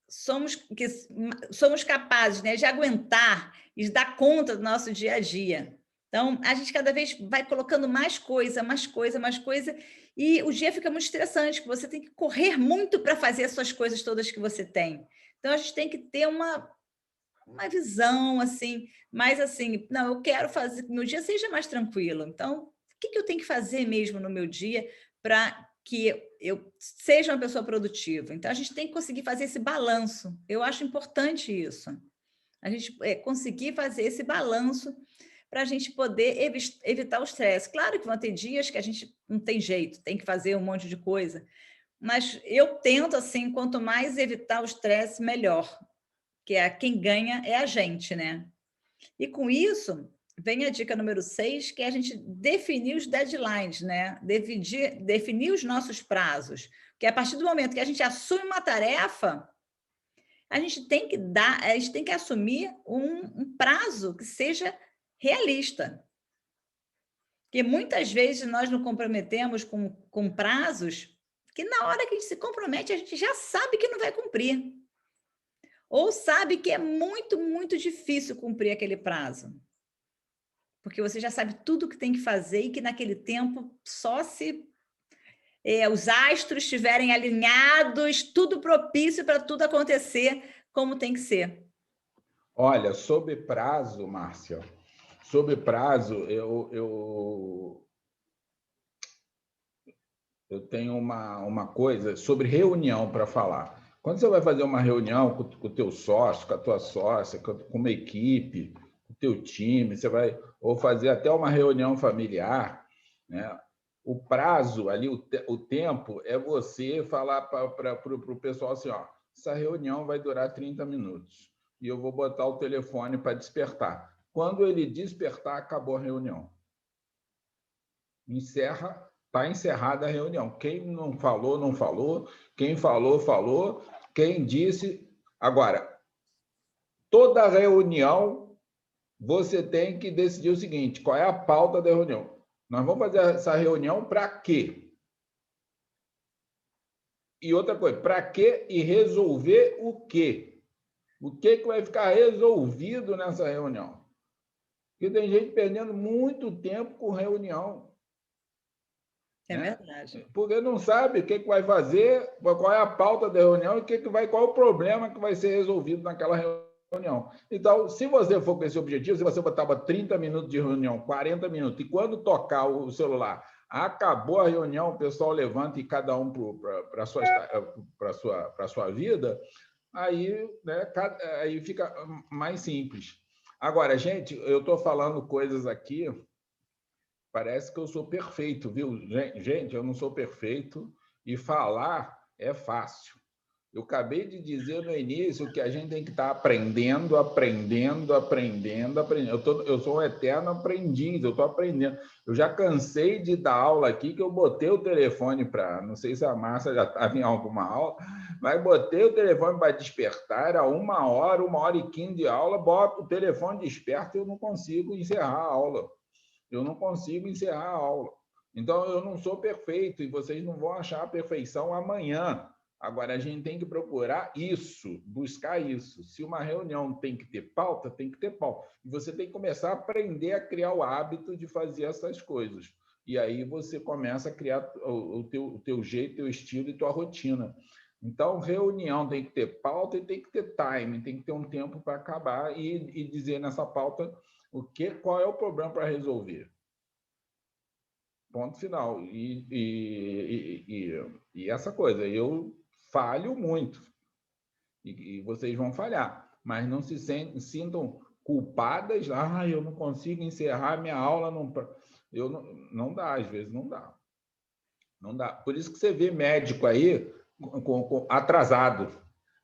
somos capazes, né, de aguentar e dar conta do nosso dia a dia. Então, a gente cada vez vai colocando mais coisa, e o dia fica muito estressante, porque você tem que correr muito para fazer as suas coisas todas que você tem. Então, a gente tem que ter uma visão, assim, mais assim, não, eu quero fazer que meu dia seja mais tranquilo. Então, o que eu tenho que fazer mesmo no meu dia para que eu seja uma pessoa produtiva? Então, a gente tem que conseguir fazer esse balanço. Eu acho importante isso. A gente conseguir fazer esse balanço para a gente poder evitar o estresse. Claro que vão ter dias que a gente não tem jeito, tem que fazer um monte de coisa, mas eu tento, assim, quanto mais evitar o estresse, melhor, que quem ganha é a gente, né? E com isso, vem a dica número 6, que é a gente definir os deadlines, né? Definir os nossos prazos. Porque a partir do momento que a gente assume uma tarefa, a gente tem que assumir um prazo que seja realista. Porque muitas vezes nós nos comprometemos com prazos que na hora que a gente se compromete, a gente já sabe que não vai cumprir. Ou sabe que é muito, muito difícil cumprir aquele prazo. Porque você já sabe tudo o que tem que fazer e que naquele tempo só se os astros estiverem alinhados, tudo propício para tudo acontecer como tem que ser. Olha, sobre prazo, Márcia, sobre prazo, eu tenho uma coisa sobre reunião para falar. Quando você vai fazer uma reunião com o teu sócio, com a tua sócia, com uma equipe, com o teu time, você vai ou fazer até uma reunião familiar, né? O prazo ali, o tempo, é você falar para o pessoal assim, ó, essa reunião vai durar 30 minutos e eu vou botar o telefone para despertar. Quando ele despertar, acabou a reunião. Está encerrada a reunião. Quem não falou, não falou. Quem falou, falou. Quem disse... Agora, toda reunião, você tem que decidir o seguinte, qual é a pauta da reunião? Nós vamos fazer essa reunião para quê? E outra coisa, para quê e resolver o quê? O que vai ficar resolvido nessa reunião? Porque tem gente perdendo muito tempo com reunião. É verdade. Porque não sabe o que vai fazer, qual é a pauta da reunião e qual é o problema que vai ser resolvido naquela reunião. Então, se você for com esse objetivo, se você botava 30 minutos de reunião, 40 minutos, e quando tocar o celular, acabou a reunião, o pessoal levanta e cada um para a sua vida, aí, né, aí fica mais simples. Agora, gente, eu estou falando coisas aqui... Parece que eu sou perfeito, viu? Gente, eu não sou perfeito e falar é fácil. Eu acabei de dizer no início que a gente tem que estar aprendendo. Eu sou um eterno aprendiz, eu estou aprendendo. Eu já cansei de dar aula aqui, que eu botei o telefone para... Não sei se a Márcia já estava em alguma aula, mas botei o telefone para despertar, era 1h e 15 de aula, boto o telefone desperta e eu não consigo encerrar a aula. Então, eu não sou perfeito e vocês não vão achar a perfeição amanhã. Agora, a gente tem que procurar isso, buscar isso. Se uma reunião tem que ter pauta, tem que ter pauta. E você tem que começar a aprender a criar o hábito de fazer essas coisas. E aí você começa a criar o teu jeito, teu estilo e tua rotina. Então, reunião tem que ter pauta e tem que ter time, tem que ter um tempo para acabar e dizer nessa pauta qual é o problema para resolver. Ponto final. E essa coisa, eu falho muito, e vocês vão falhar, mas não se sintam culpadas. Eu não consigo encerrar minha aula, não dá, às vezes não dá. Por isso que você vê médico aí atrasado,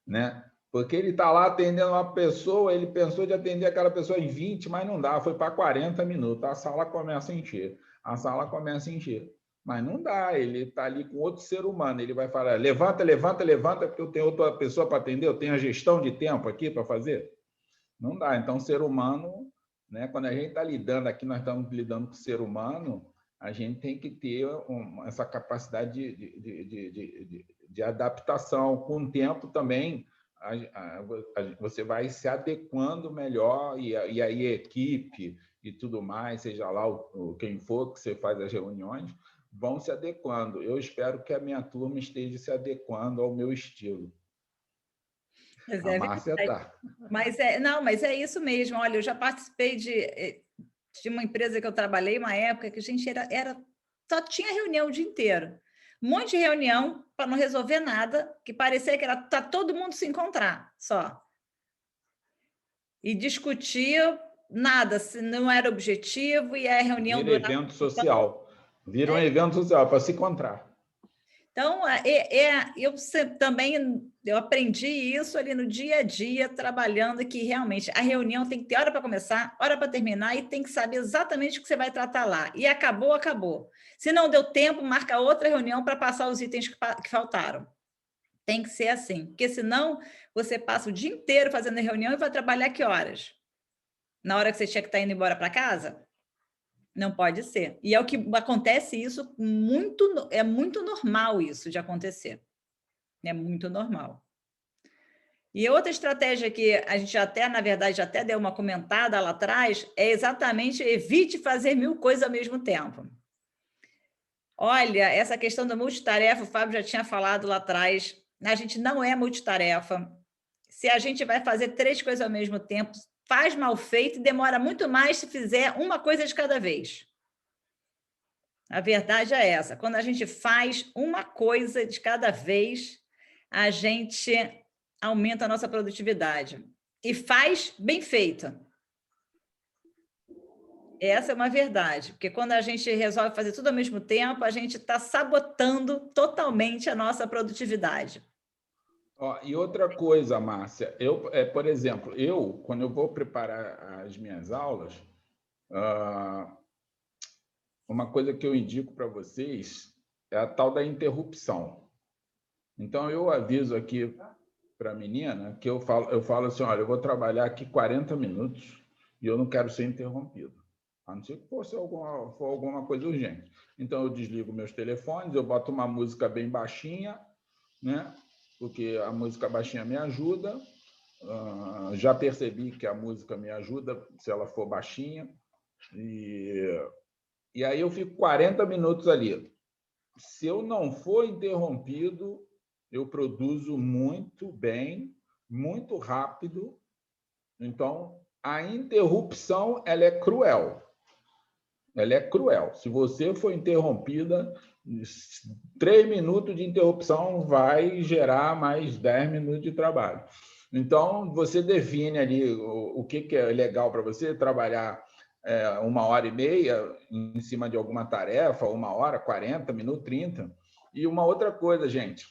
né? Porque ele está lá atendendo uma pessoa, ele pensou de atender aquela pessoa em 20, mas não dá, foi para 40 minutos, a sala começa a encher. Mas não dá, ele está ali com outro ser humano, ele vai falar, levanta, porque eu tenho outra pessoa para atender, eu tenho a gestão de tempo aqui para fazer. Não dá, então ser humano, né, quando a gente está lidando aqui, nós estamos lidando com o ser humano, a gente tem que ter essa capacidade de adaptação. Com o tempo também, você vai se adequando melhor, e aí a equipe e tudo mais, seja lá quem for que você faz as reuniões, vão se adequando. Eu espero que a minha turma esteja se adequando ao meu estilo. A Márcia está. Mas é isso mesmo. Olha, eu já participei de uma empresa que eu trabalhei, uma época que a gente só tinha reunião o dia inteiro. Um monte de reunião para não resolver nada, que parecia que era todo mundo se encontrar só. E discutir nada, se não era objetivo, e a reunião Vira evento social. Vira um evento social para se encontrar. Então, eu aprendi isso ali no dia a dia, trabalhando, que realmente a reunião tem que ter hora para começar, hora para terminar, e tem que saber exatamente o que você vai tratar lá. E acabou, acabou. Se não deu tempo, marca outra reunião para passar os itens que faltaram. Tem que ser assim, porque senão você passa o dia inteiro fazendo a reunião e vai trabalhar que horas? Na hora que você tinha que estar indo embora para casa? Não pode ser. E é o que acontece isso é muito normal isso de acontecer. É muito normal. E outra estratégia que a gente na verdade, já até deu uma comentada lá atrás, é exatamente evite fazer 1000 coisas ao mesmo tempo. Olha, essa questão da multitarefa, o Fábio já tinha falado lá atrás, a gente não é multitarefa. Se a gente vai fazer 3 coisas ao mesmo tempo, faz mal feito e demora muito mais se fizer uma coisa de cada vez. A verdade é essa. Quando a gente faz uma coisa de cada vez, a gente aumenta a nossa produtividade. E faz bem feita. Essa é uma verdade, porque quando a gente resolve fazer tudo ao mesmo tempo, a gente está sabotando totalmente a nossa produtividade. E outra coisa, Márcia, por exemplo, quando eu vou preparar as minhas aulas, uma coisa que eu indico para vocês é a tal da interrupção. Então, eu aviso aqui para a menina que eu falo assim, olha, eu vou trabalhar aqui 40 minutos e eu não quero ser interrompido, a não ser que for alguma coisa urgente. Então, eu desligo meus telefones, eu boto uma música bem baixinha, né? Porque a música baixinha me ajuda. Já percebi que a música me ajuda se ela for baixinha. E aí eu fico 40 minutos ali. Se eu não for interrompido, eu produzo muito bem, muito rápido. Então, a interrupção, ela é cruel. Ela é cruel. Se você for interrompida, 3 minutos de interrupção vai gerar mais 10 minutos de trabalho. Então, você define ali o que é legal para você trabalhar 1h30 em cima de alguma tarefa, 1 hora, 40 minutos, 30. E uma outra coisa, gente,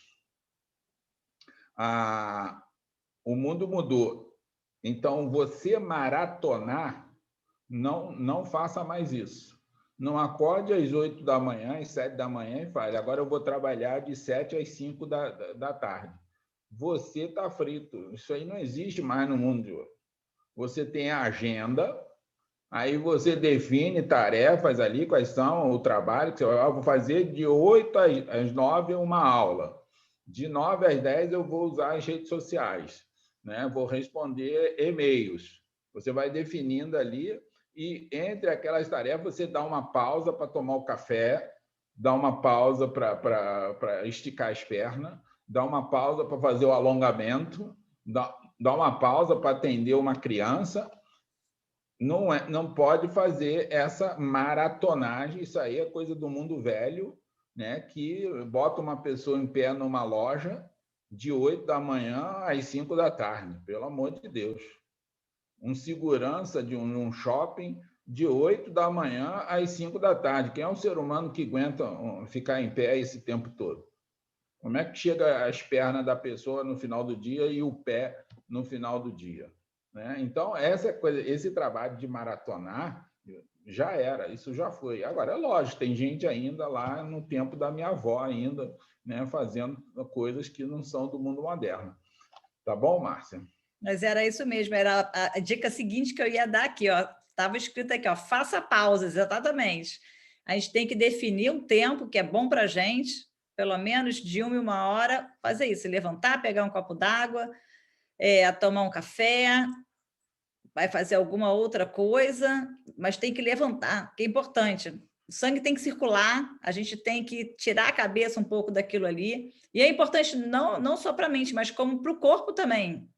O mundo mudou. Então, você maratonar, não faça mais isso. Não acorde às 8 da manhã, às 7 da manhã e fale, agora eu vou trabalhar de 7 às 5 da tarde. Você está frito. Isso aí não existe mais no mundo de hoje. Você tem a agenda, aí você define tarefas ali, quais são o trabalho que você vai, vou fazer de 8 às 9 uma aula. De 9 às 10 eu vou usar as redes sociais, né? Vou responder e-mails. Você vai definindo ali e entre aquelas tarefas você dá uma pausa para tomar o café, dá uma pausa para esticar as pernas, dá uma pausa para fazer o alongamento, dá uma pausa para atender uma criança. Não pode fazer essa maratonagem, isso aí é coisa do mundo velho, né? Que bota uma pessoa em pé numa loja de 8 da manhã às 5 da tarde, pelo amor de Deus. Um segurança de um shopping de 8 da manhã às 5 da tarde. Quem é um ser humano que aguenta ficar em pé esse tempo todo? Como é que chega as pernas da pessoa no final do dia e o pé no final do dia? Né? Então, essa coisa, esse trabalho de maratonar já era, isso já foi. Agora, é lógico, tem gente ainda lá no tempo da minha avó, ainda, né, fazendo coisas que não são do mundo moderno. Tá bom, Márcia? Mas era isso mesmo, era a dica seguinte que eu ia dar aqui, ó. Estava escrito aqui, ó, faça pausas, exatamente. A gente tem que definir um tempo que é bom para a gente, pelo menos de 1 hora, fazer isso, levantar, pegar um copo d'água, tomar um café, vai fazer alguma outra coisa, mas tem que levantar, que é importante. O sangue tem que circular, a gente tem que tirar a cabeça um pouco daquilo ali. E é importante não só para a mente, mas como para o corpo também.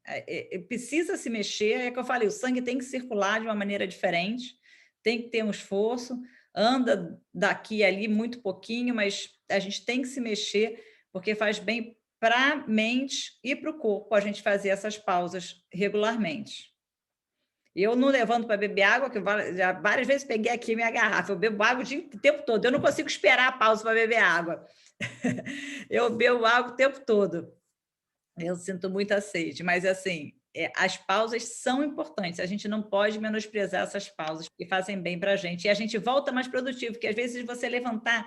Precisa se mexer, é que eu falei, o sangue tem que circular de uma maneira diferente, tem que ter um esforço, anda daqui e ali muito pouquinho, mas a gente tem que se mexer, porque faz bem para a mente e para o corpo a gente fazer essas pausas regularmente. Eu não levanto para beber água, que já várias vezes peguei aqui minha garrafa, eu bebo água o tempo todo, eu não consigo esperar a pausa para beber água. Eu bebo água o tempo todo. Eu sinto muita sede, mas assim, as pausas são importantes, a gente não pode menosprezar essas pausas, que fazem bem para a gente, e a gente volta mais produtivo, porque às vezes você levantar,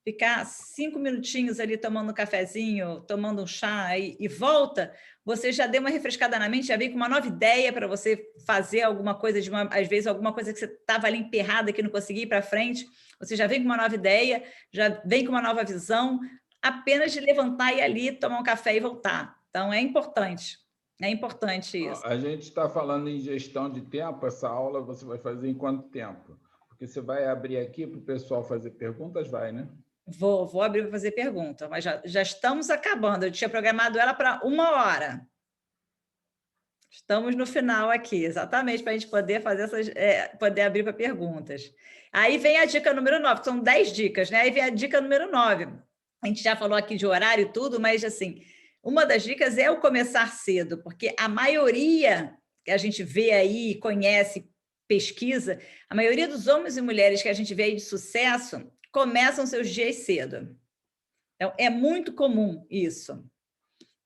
ficar 5 minutinhos ali tomando um cafezinho, tomando um chá e volta, você já deu uma refrescada na mente, já vem com uma nova ideia para você fazer alguma coisa, às vezes alguma coisa que você estava ali emperrada, que não conseguia ir para frente, você já vem com uma nova ideia, já vem com uma nova visão, apenas de levantar e ir ali, tomar um café e voltar. Então, é importante isso. A gente está falando em gestão de tempo, essa aula você vai fazer em quanto tempo? Porque você vai abrir aqui para o pessoal fazer perguntas, vai, né? Vou abrir para fazer pergunta, mas já estamos acabando. Eu tinha programado ela para 1 hora. Estamos no final aqui, exatamente, para a gente poder fazer poder abrir para perguntas. Aí vem a dica número 9, são 10 dicas, né? Aí vem a dica número 9. A gente já falou aqui de horário e tudo, mas assim, uma das dicas é o começar cedo, porque a maioria que a gente vê aí, conhece, pesquisa, a maioria dos homens e mulheres que a gente vê aí de sucesso começam seus dias cedo. Então, é muito comum isso.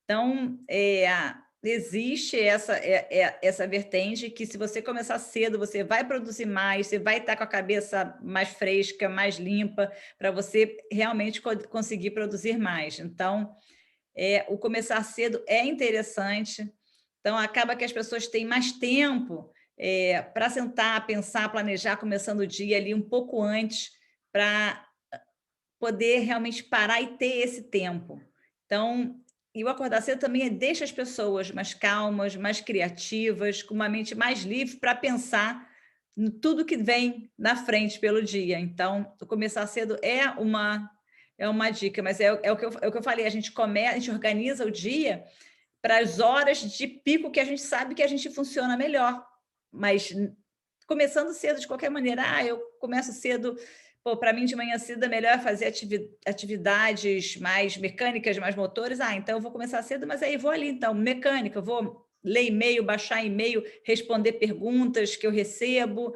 Então, existe essa vertente que, se você começar cedo, você vai produzir mais, você vai estar com a cabeça mais fresca, mais limpa, para você realmente conseguir produzir mais. Então, o começar cedo é interessante. Então, acaba que as pessoas têm mais tempo para sentar, pensar, planejar, começando o dia ali um pouco antes, para poder realmente parar e ter esse tempo. Então, e o acordar cedo também deixa as pessoas mais calmas, mais criativas, com uma mente mais livre para pensar em tudo que vem na frente pelo dia. Então, o começar cedo é uma dica, mas é o que eu falei, a gente organiza o dia para as horas de pico que a gente sabe que a gente funciona melhor. Mas começando cedo, de qualquer maneira, eu começo cedo. Para mim, de manhã cedo é melhor fazer atividades mais mecânicas, mais motores. Então eu vou começar cedo, mas aí vou ali, então, mecânica, eu vou ler e-mail, baixar e-mail, responder perguntas que eu recebo,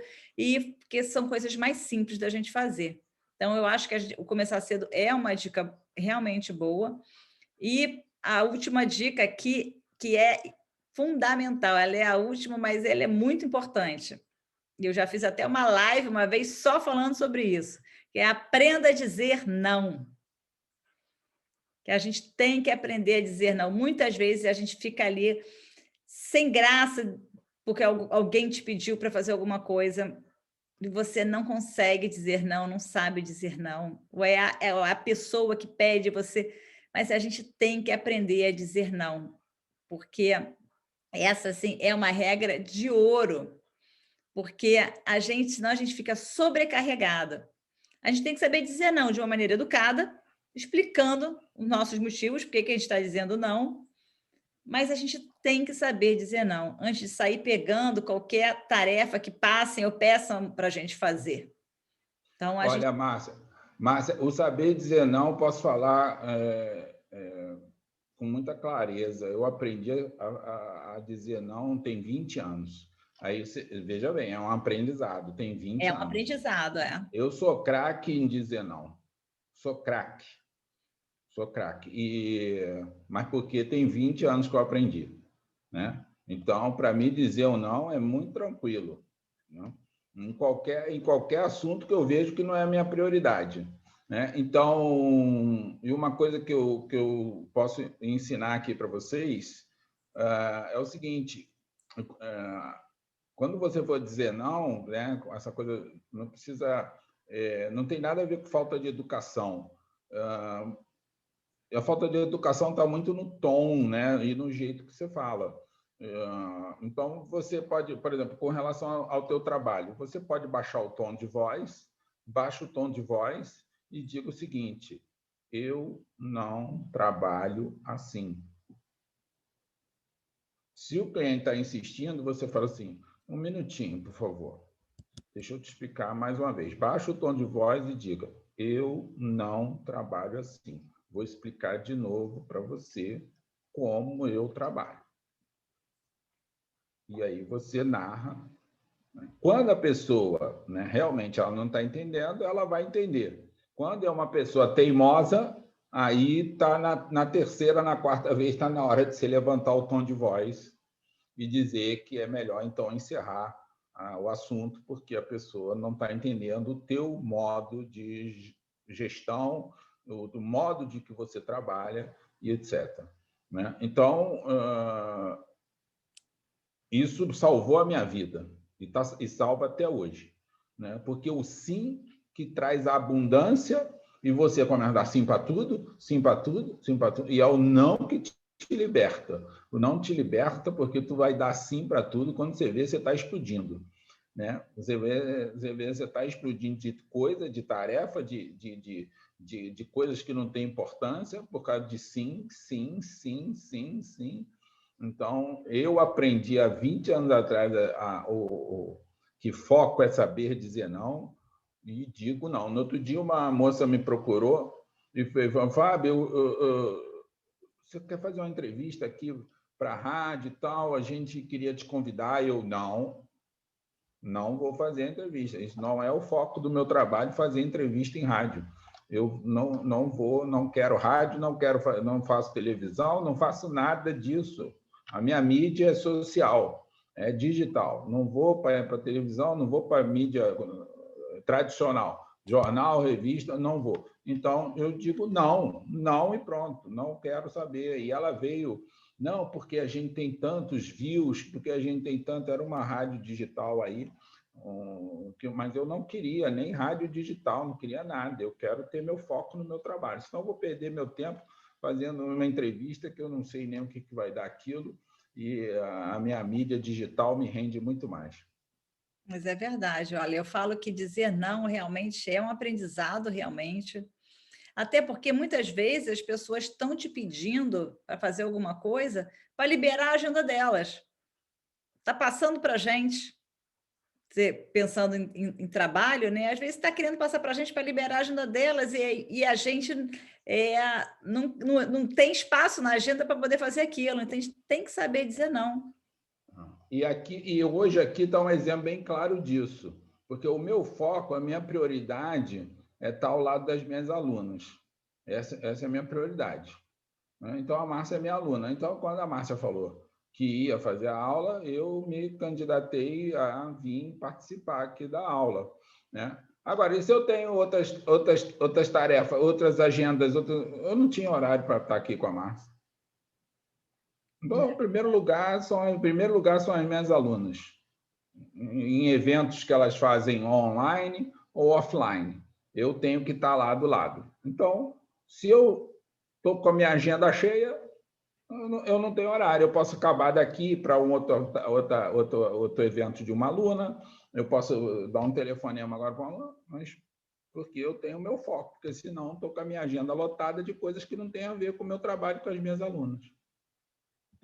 porque são coisas mais simples da gente fazer. Então, eu acho que o começar cedo é uma dica realmente boa. E a última dica aqui, que é fundamental, ela é a última, mas ela é muito importante. Eu já fiz até uma live uma vez só falando sobre isso, que é aprenda a dizer não. Que a gente tem que aprender a dizer não. Muitas vezes a gente fica ali sem graça, porque alguém te pediu para fazer alguma coisa e você não consegue dizer não, não sabe dizer não. Ou é a pessoa que pede você... Mas a gente tem que aprender a dizer não, porque essa, assim, é uma regra de ouro, porque senão a gente fica sobrecarregada. A gente tem que saber dizer não de uma maneira educada, explicando os nossos motivos, por que a gente está dizendo não, mas a gente tem que saber dizer não, antes de sair pegando qualquer tarefa que passem ou peçam para a gente fazer. Então, Olha, Márcia, o saber dizer não, posso falar com muita clareza. Eu aprendi a dizer não tem 20 anos. Aí, veja bem, é um aprendizado, tem 20 anos. É um aprendizado, é. Eu sou craque em dizer não. Sou craque. Mas porque tem 20 anos que eu aprendi, né? Então, para mim, dizer ou não é muito tranquilo, né? Em qualquer assunto que eu vejo que não é a minha prioridade, né? Então, e uma coisa que eu posso ensinar aqui para vocês é o seguinte: quando você for dizer não, né? Essa coisa não precisa, não tem nada a ver com falta de educação. A falta de educação está muito no tom, né? E no jeito que você fala. Então, você pode, por exemplo, com relação ao teu trabalho, você pode baixar o tom de voz, baixa o tom de voz e diga o seguinte: eu não trabalho assim. Se o cliente está insistindo, você fala assim: um minutinho, por favor. Deixa eu te explicar mais uma vez. Baixa o tom de voz e diga: eu não trabalho assim. Vou explicar de novo para você como eu trabalho. E aí você narra. Quando a pessoa, né, realmente ela não está entendendo, ela vai entender. Quando é uma pessoa teimosa, aí está na terceira, na quarta vez, está na hora de você levantar o tom de voz e dizer que é melhor, então, encerrar o assunto, porque a pessoa não está entendendo o teu modo de gestão, do modo de que você trabalha e etc. Né? Então, isso salvou a minha vida e salva até hoje, né? Porque o sim que traz a abundância e você começa a dar sim para tudo, sim para tudo, sim para tudo, e é o não que te liberta. O não te liberta porque tu vai dar sim para tudo quando você vê você está explodindo, né? Você vê você está explodindo de coisa, de tarefa, de coisas que não têm importância por causa de sim, sim, sim, sim, sim. Então, eu aprendi há 20 anos atrás que foco é saber dizer não e digo não. No outro dia, uma moça me procurou e falou: Fábio, você quer fazer uma entrevista aqui para a rádio e tal? A gente queria te convidar. Eu, não vou fazer entrevista. Isso não é o foco do meu trabalho, fazer entrevista em rádio. Eu não vou, não quero rádio, não faço televisão, não faço nada disso. A minha mídia é social, é digital. Não vou para a televisão, não vou para a mídia tradicional, jornal, revista, não vou. Então, eu digo não e pronto, não quero saber. E ela veio, não, porque a gente tem tantos views, porque a gente tem tanto... Era uma rádio digital aí, mas eu não queria nem rádio digital, não queria nada. Eu quero ter meu foco no meu trabalho, senão eu vou perder meu tempo fazendo uma entrevista que eu não sei nem o que vai dar aquilo, e a minha mídia digital me rende muito mais. Mas é verdade, olha, eu falo que dizer não realmente é um aprendizado, realmente. Até porque muitas vezes as pessoas estão te pedindo para fazer alguma coisa para liberar a agenda delas. Está passando para a gente, pensando em trabalho, né? Às vezes está querendo passar para a gente para liberar a agenda delas e a gente não tem espaço na agenda para poder fazer aquilo. Então, a gente tem que saber dizer não. E hoje aqui está um exemplo bem claro disso, porque o meu foco, a minha prioridade é estar ao lado das minhas alunas. Essa é a minha prioridade. né? Então, a Márcia é minha aluna. Então, quando a Márcia falou que ia fazer a aula, eu me candidatei a vir participar aqui da aula, né? Agora, e se eu tenho outras tarefas, outras agendas, eu não tinha horário para estar aqui com a Márcia. Então, em primeiro lugar, são as minhas alunas, em eventos que elas fazem online ou offline. Eu tenho que estar lá do lado. Então, se eu estou com a minha agenda cheia, eu não tenho horário. Eu posso acabar daqui para um outro evento de uma aluna, eu posso dar um telefonema agora para uma aluna, mas porque eu tenho o meu foco, porque senão estou com a minha agenda lotada de coisas que não têm a ver com o meu trabalho com as minhas alunas.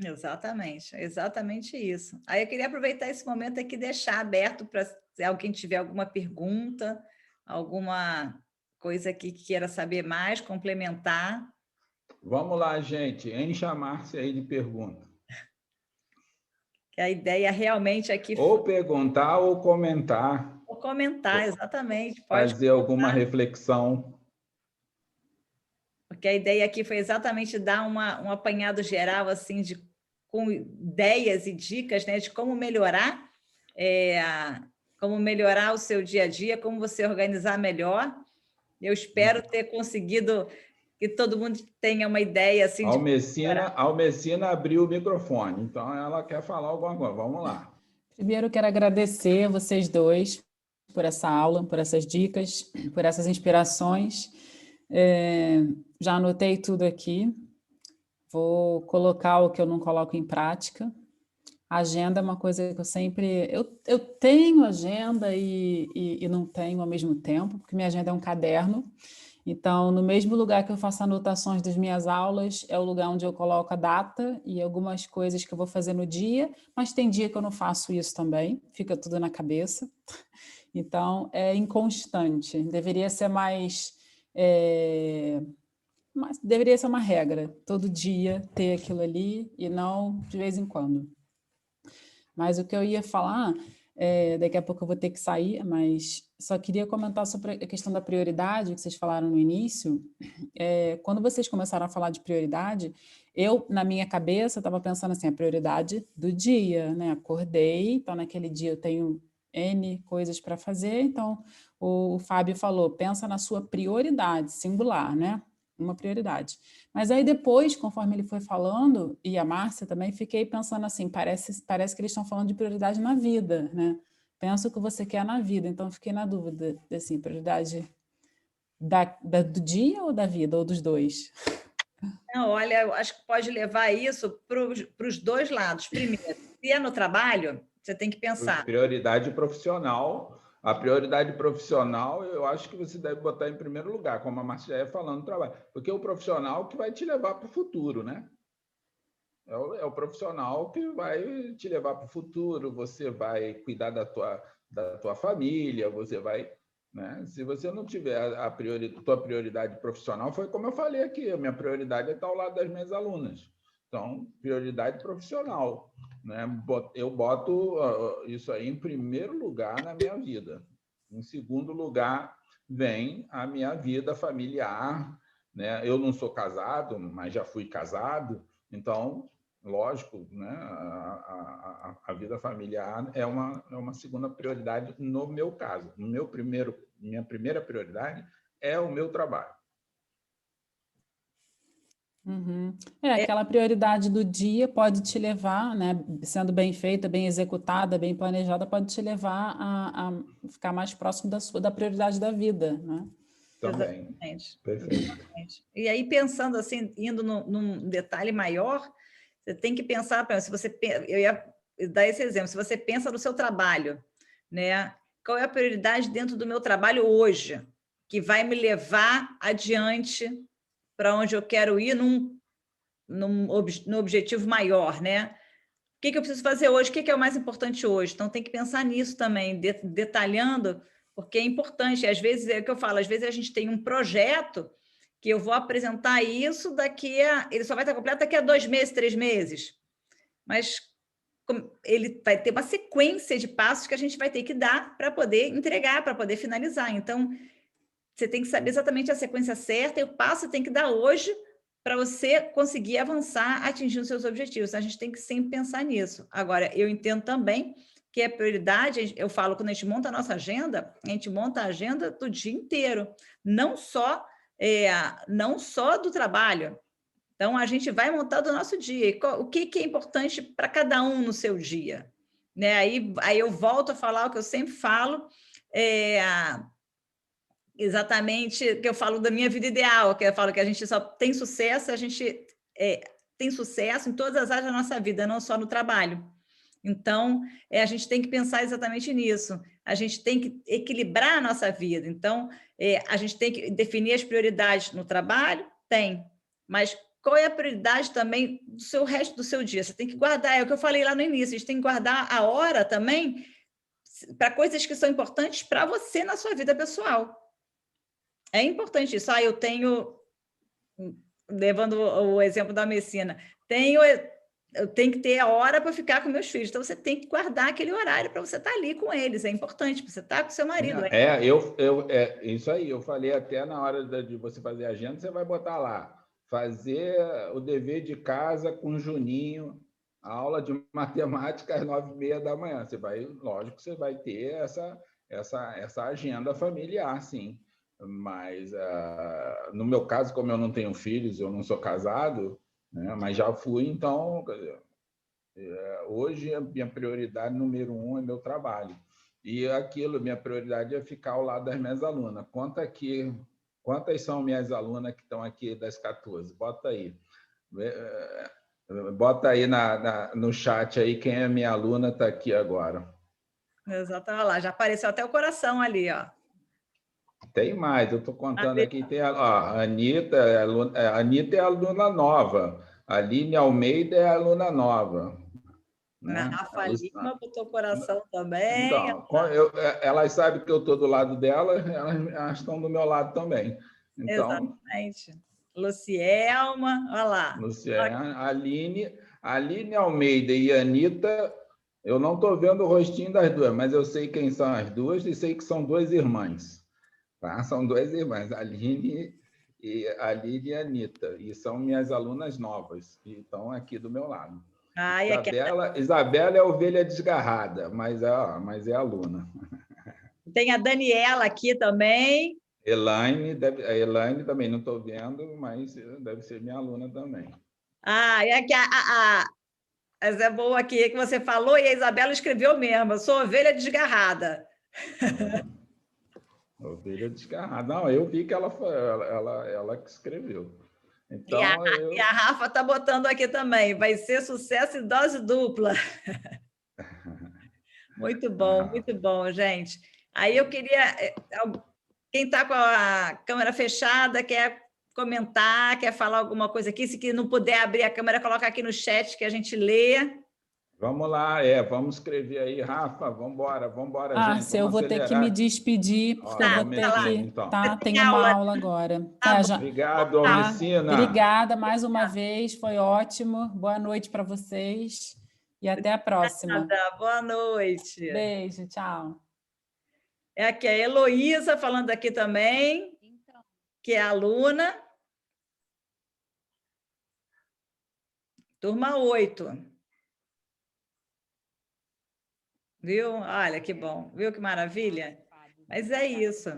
Exatamente, exatamente isso. Aí eu queria aproveitar esse momento aqui e deixar aberto para se alguém tiver alguma pergunta, alguma coisa aqui que queira saber mais, complementar. Vamos lá, gente, encha a Márcia aí de perguntas. Que a ideia realmente aqui ou perguntar ou comentar. Ou comentar, exatamente. Pode fazer comentar. Alguma reflexão. Porque a ideia aqui foi exatamente dar um apanhado geral, assim, com ideias e dicas, né, de como melhorar o seu dia a dia, como você organizar melhor. Eu espero ter conseguido que todo mundo tenha uma ideia assim. Almecina abriu o microfone, então ela quer falar alguma coisa. Vamos lá. Primeiro, quero agradecer vocês dois por essa aula, por essas dicas, por essas inspirações. Já anotei tudo aqui. Vou colocar o que eu não coloco em prática. A agenda é uma coisa que eu sempre... Eu tenho agenda e não tenho ao mesmo tempo, porque minha agenda é um caderno. Então, no mesmo lugar que eu faço anotações das minhas aulas, é o lugar onde eu coloco a data e algumas coisas que eu vou fazer no dia, mas tem dia que eu não faço isso também, fica tudo na cabeça. Então, é inconstante. Deveria ser deveria ser uma regra, todo dia ter aquilo ali e não de vez em quando. Mas o que eu ia falar, daqui a pouco eu vou ter que sair, mas só queria comentar sobre a questão da prioridade que vocês falaram no início. Quando vocês começaram a falar de prioridade, eu, na minha cabeça, estava pensando assim, a prioridade do dia, né? Acordei, então naquele dia eu tenho N coisas para fazer, então o Fábio falou, pensa na sua prioridade, singular, né? Uma prioridade. Mas aí depois, conforme ele foi falando, e a Márcia também, fiquei pensando assim, parece que eles estão falando de prioridade na vida, né? Pensa o que você quer na vida, então fiquei na dúvida, assim, prioridade do dia ou da vida, ou dos dois? Não, olha, eu acho que pode levar isso para os dois lados. Primeiro, se é no trabalho, você tem que pensar. Prioridade profissional. A prioridade profissional, eu acho que você deve botar em primeiro lugar, como a Márcia ia falando do trabalho, porque é o profissional que vai te levar para o futuro, né? É o profissional que vai te levar para o futuro, você vai cuidar da tua família, você vai... Né? Se você não tiver a tua prioridade profissional, foi como eu falei aqui, a minha prioridade é estar ao lado das minhas alunas. Então, prioridade profissional. Né? Eu boto isso aí em primeiro lugar na minha vida. Em segundo lugar, vem a minha vida familiar. Né? Eu não sou casado, mas já fui casado. Então, lógico, né? A vida familiar é uma segunda prioridade no meu caso. Minha primeira prioridade é o meu trabalho. Uhum. Aquela prioridade do dia pode te levar, né, sendo bem feita, bem executada, bem planejada, pode te levar a ficar mais próximo da prioridade da vida, né? Também. Exatamente. Perfeito. Exatamente. E aí, pensando assim, indo num detalhe maior, você tem que pensar, se você, eu ia dar esse exemplo, se você pensa no seu trabalho, né? Qual é a prioridade dentro do meu trabalho hoje, que vai me levar adiante para onde eu quero ir no objetivo maior, né? O que eu preciso fazer hoje? O que é o mais importante hoje? Então, tem que pensar nisso também, detalhando, porque é importante. Às vezes, é o que eu falo, às vezes a gente tem um projeto que eu vou apresentar isso ele só vai estar completo daqui a 2 meses, 3 meses. Mas ele vai ter uma sequência de passos que a gente vai ter que dar para poder entregar, para poder finalizar. Então, você tem que saber exatamente a sequência certa e o passo você tem que dar hoje para você conseguir avançar atingindo seus objetivos. A gente tem que sempre pensar nisso. Agora, eu entendo também que a prioridade, eu falo, quando a gente monta a nossa agenda, a gente monta a agenda do dia inteiro, não só do trabalho. Então, a gente vai montar do nosso dia. E o que é importante para cada um no seu dia? Né? Aí eu volto a falar o que eu sempre falo, exatamente, que eu falo da minha vida ideal, que eu falo que a gente só tem sucesso, a gente tem sucesso em todas as áreas da nossa vida, não só no trabalho. Então, a gente tem que pensar exatamente nisso. A gente tem que equilibrar a nossa vida. Então, a gente tem que definir as prioridades no trabalho? Tem. Mas qual é a prioridade também do resto do seu dia? Você tem que guardar, é o que eu falei lá no início, a gente tem que guardar a hora também para coisas que são importantes para você na sua vida pessoal. É importante isso. Eu tenho, levando o exemplo da medicina, eu tenho que ter a hora para ficar com meus filhos. Então, você tem que guardar aquele horário para você estar ali com eles. É importante, para você estar com seu marido. Isso aí. Eu falei até na hora de você fazer a agenda, você vai botar lá, fazer o dever de casa com o Juninho, a aula de matemática às 9h30 da manhã. Lógico que você vai ter essa agenda familiar, sim. Mas, no meu caso, como eu não tenho filhos, eu não sou casado, né? Mas já fui, então, hoje a minha prioridade número 1 é meu trabalho. E minha prioridade é ficar ao lado das minhas alunas. Quantas são minhas alunas que estão aqui das 14? Bota aí. Bota aí no chat aí quem é minha aluna está aqui agora. Exatamente, lá, já apareceu até o coração ali, ó. Tem mais, eu estou contando aqui. Tem a Anitta, a Anitta é aluna nova. A Aline Almeida é aluna nova. Né? A Rafa Lima botou coração também. Então, elas sabem que eu estou do lado dela, elas estão do meu lado também. Então, exatamente. Lucielma, olha lá. Luciana, Aline Almeida e Anitta, eu não estou vendo o rostinho das duas, mas eu sei quem são as duas e sei que são duas irmãs. Tá? São duas irmãs, Aline e Anitta, e são minhas alunas novas, que estão aqui do meu lado. Isabela é a ovelha desgarrada, mas é aluna. Tem a Daniela aqui também. A Elaine também não estou vendo, mas deve ser minha aluna também. E aqui essa é boa aqui que você falou, e a Isabela escreveu mesmo, eu sou ovelha desgarrada. Ovelha desgarrada. Não, eu vi que ela que escreveu. Então, e a Rafa está botando aqui também, vai ser sucesso em dose dupla. Muito bom, gente. Aí eu queria... Quem está com a câmera fechada, quer comentar, quer falar alguma coisa aqui, se não puder abrir a câmera, coloca aqui no chat que a gente lê. Vamos lá, vamos escrever aí, Rafa, vamos embora, gente. Eu vou ter que me despedir, porque eu vou ter que... Então. Tenho uma aula agora. Obrigado, Almecina. Obrigada mais uma vez, foi ótimo. Boa noite para vocês e até a próxima. Boa noite. Beijo, tchau. Aqui a Heloísa falando aqui também, que é aluna. Turma 8. Viu? Olha, que bom. Viu que maravilha? Mas é isso.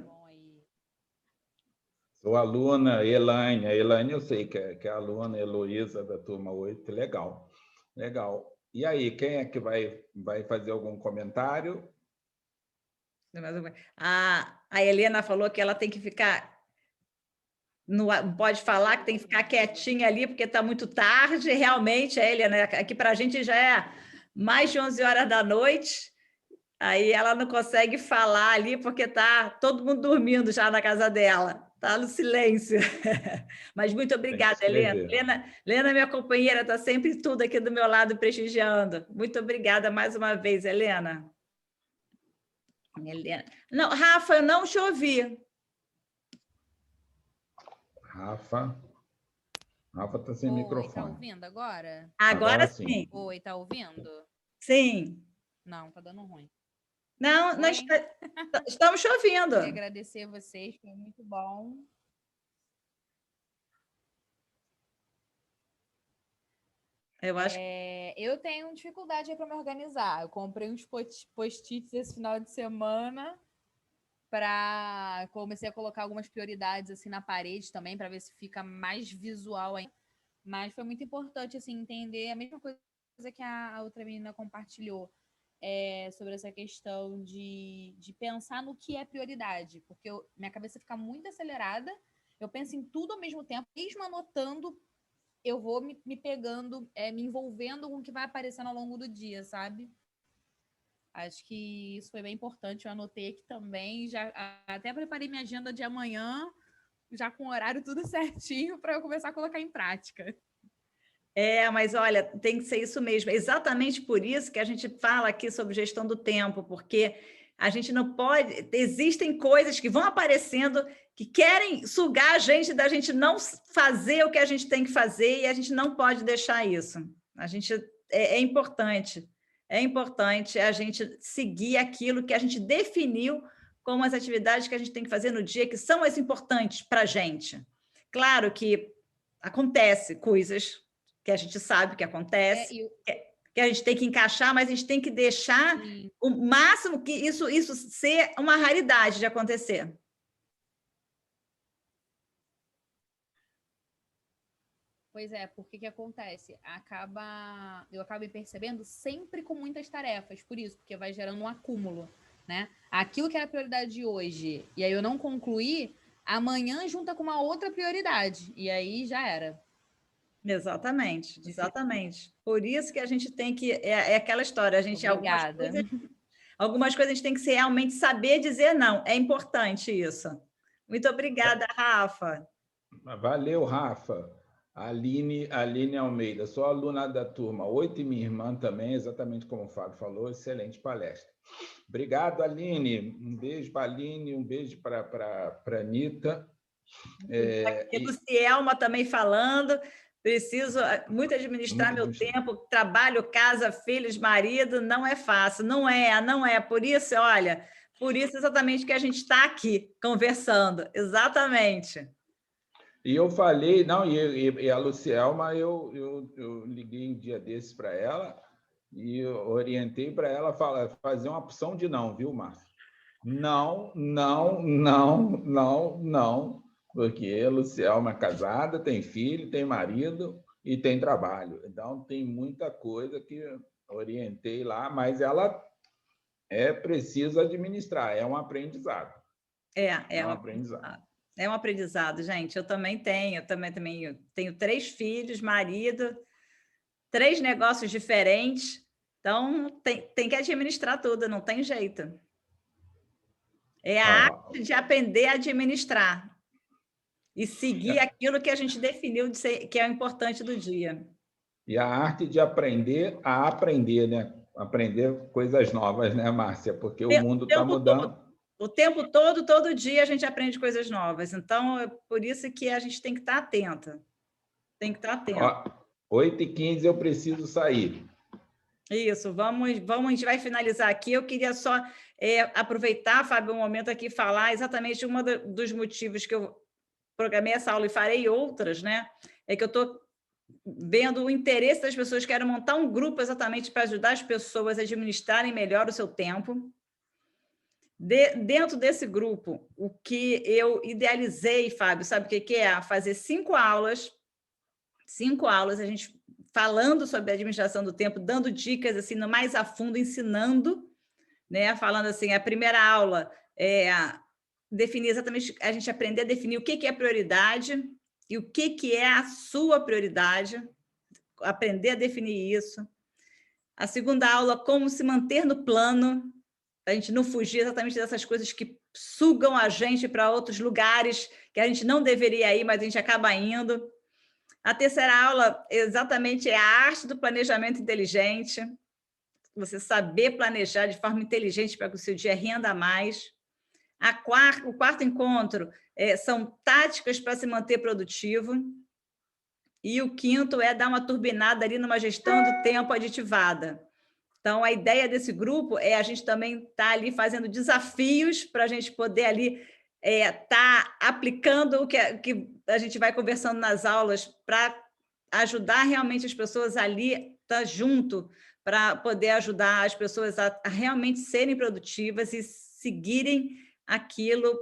Sou aluna, Elaine. A Elaine eu sei que é a aluna, Heloísa, da turma 8. Legal. E aí, quem é que vai fazer algum comentário? A Helena falou que ela tem que ficar... Não pode falar, que tem que ficar quietinha ali, porque está muito tarde. Realmente, Helena, aqui para a gente já é mais de 11 horas da noite. Aí ela não consegue falar ali, porque está todo mundo dormindo já na casa dela. Está no silêncio. Mas muito obrigada, Helena. Helena, minha companheira, está sempre tudo aqui do meu lado prestigiando. Muito obrigada mais uma vez, Helena. Não, Rafa, eu não te ouvi. Rafa está sem microfone. Está ouvindo agora? Agora sim. Oi, está ouvindo? Sim. Não, está dando ruim. Não, nós estamos te ouvindo. Queria agradecer a vocês, foi muito bom. Eu acho Eu tenho dificuldade para me organizar. Eu comprei uns post-its esse final de semana comecei a colocar algumas prioridades assim na parede também para ver se fica mais visual ainda. Mas foi muito importante assim entender a mesma coisa que a outra menina compartilhou sobre essa questão de pensar no que é prioridade, porque minha cabeça fica muito acelerada, eu penso em tudo ao mesmo tempo, mesmo anotando, eu vou me pegando, me envolvendo com o que vai aparecendo ao longo do dia, sabe? Acho que isso foi bem importante, eu anotei aqui também, já até preparei minha agenda de amanhã, já com o horário tudo certinho, para eu começar a colocar em prática. Mas olha, tem que ser isso mesmo. É exatamente por isso que a gente fala aqui sobre gestão do tempo, porque a gente não pode. Existem coisas que vão aparecendo que querem sugar a gente da gente não fazer o que a gente tem que fazer e a gente não pode deixar isso. A gente é importante a gente seguir aquilo que a gente definiu como as atividades que a gente tem que fazer no dia, que são as importantes para a gente. Claro que acontece coisas que a gente sabe que acontece, que a gente tem que encaixar, mas a gente tem que deixar o máximo que isso ser uma raridade de acontecer. Pois é, porque que acontece? Eu acabo me percebendo sempre com muitas tarefas, por isso, porque vai gerando um acúmulo, né? Aquilo que era a prioridade de hoje, e aí eu não concluí, amanhã junta com uma outra prioridade, e aí já era. Exatamente. Por isso que a gente tem que... É aquela história, a gente... Obrigada. Algumas coisas a gente tem que realmente saber dizer não. É importante isso. Muito obrigada, Rafa. Valeu, Rafa. Aline Almeida, sou aluna da turma 8 e minha irmã também, exatamente como o Fábio falou, excelente palestra. Obrigado, Aline. Um beijo para a Aline, um beijo para a Anitta. Lucielma também falando, preciso muito administrar meu tempo, trabalho, casa, filhos, marido, não é fácil, não é. Por isso, olha, por isso exatamente que a gente está aqui conversando, exatamente. E eu falei, não, e a Lucielma, eu liguei um dia desses para ela e orientei para ela fazer uma opção de não, viu, Márcio? Não, porque a Lucielma é casada, tem filho, tem marido e tem trabalho. Então, tem muita coisa que orientei lá, mas ela precisa administrar, é um aprendizado. É um aprendizado. É um aprendizado, gente. Eu também tenho 3 filhos, marido, 3 negócios diferentes. Então, tem que administrar tudo, não tem jeito. É a arte de aprender a administrar e seguir aquilo que a gente definiu que é o importante do dia. E a arte de aprender a aprender, né? Aprender coisas novas, né, Márcia? Porque o mundo está mudando. O tempo todo, todo dia, a gente aprende coisas novas. Então, é por isso que a gente tem que estar atenta. 8h15 eu preciso sair. Isso, a gente vai finalizar aqui. Eu queria só aproveitar, Fábio, um momento aqui falar exatamente um dos motivos que eu programei essa aula e farei outras, né? É que eu estou vendo o interesse das pessoas, quero montar um grupo exatamente para ajudar as pessoas a administrarem melhor o seu tempo. Dentro desse grupo, o que eu idealizei, Fábio, sabe o que é? Fazer 5 aulas, a gente falando sobre a administração do tempo, dando dicas assim, no mais a fundo, ensinando, né? Falando assim, a primeira aula definir exatamente, a gente aprender a definir o que é prioridade e o que é a sua prioridade, aprender a definir isso. A segunda aula, como se manter no plano, a gente não fugir exatamente dessas coisas que sugam a gente para outros lugares que a gente não deveria ir, mas a gente acaba indo. A terceira aula, exatamente, é a arte do planejamento inteligente. Você saber planejar de forma inteligente para que o seu dia renda mais. O quarto encontro são táticas para se manter produtivo. E o quinto é dar uma turbinada ali numa gestão do tempo aditivada. Então, a ideia desse grupo é a gente também estar ali fazendo desafios para a gente poder ali estar aplicando o que a gente vai conversando nas aulas para ajudar realmente as pessoas ali, estar junto, para poder ajudar as pessoas a realmente serem produtivas e seguirem aquilo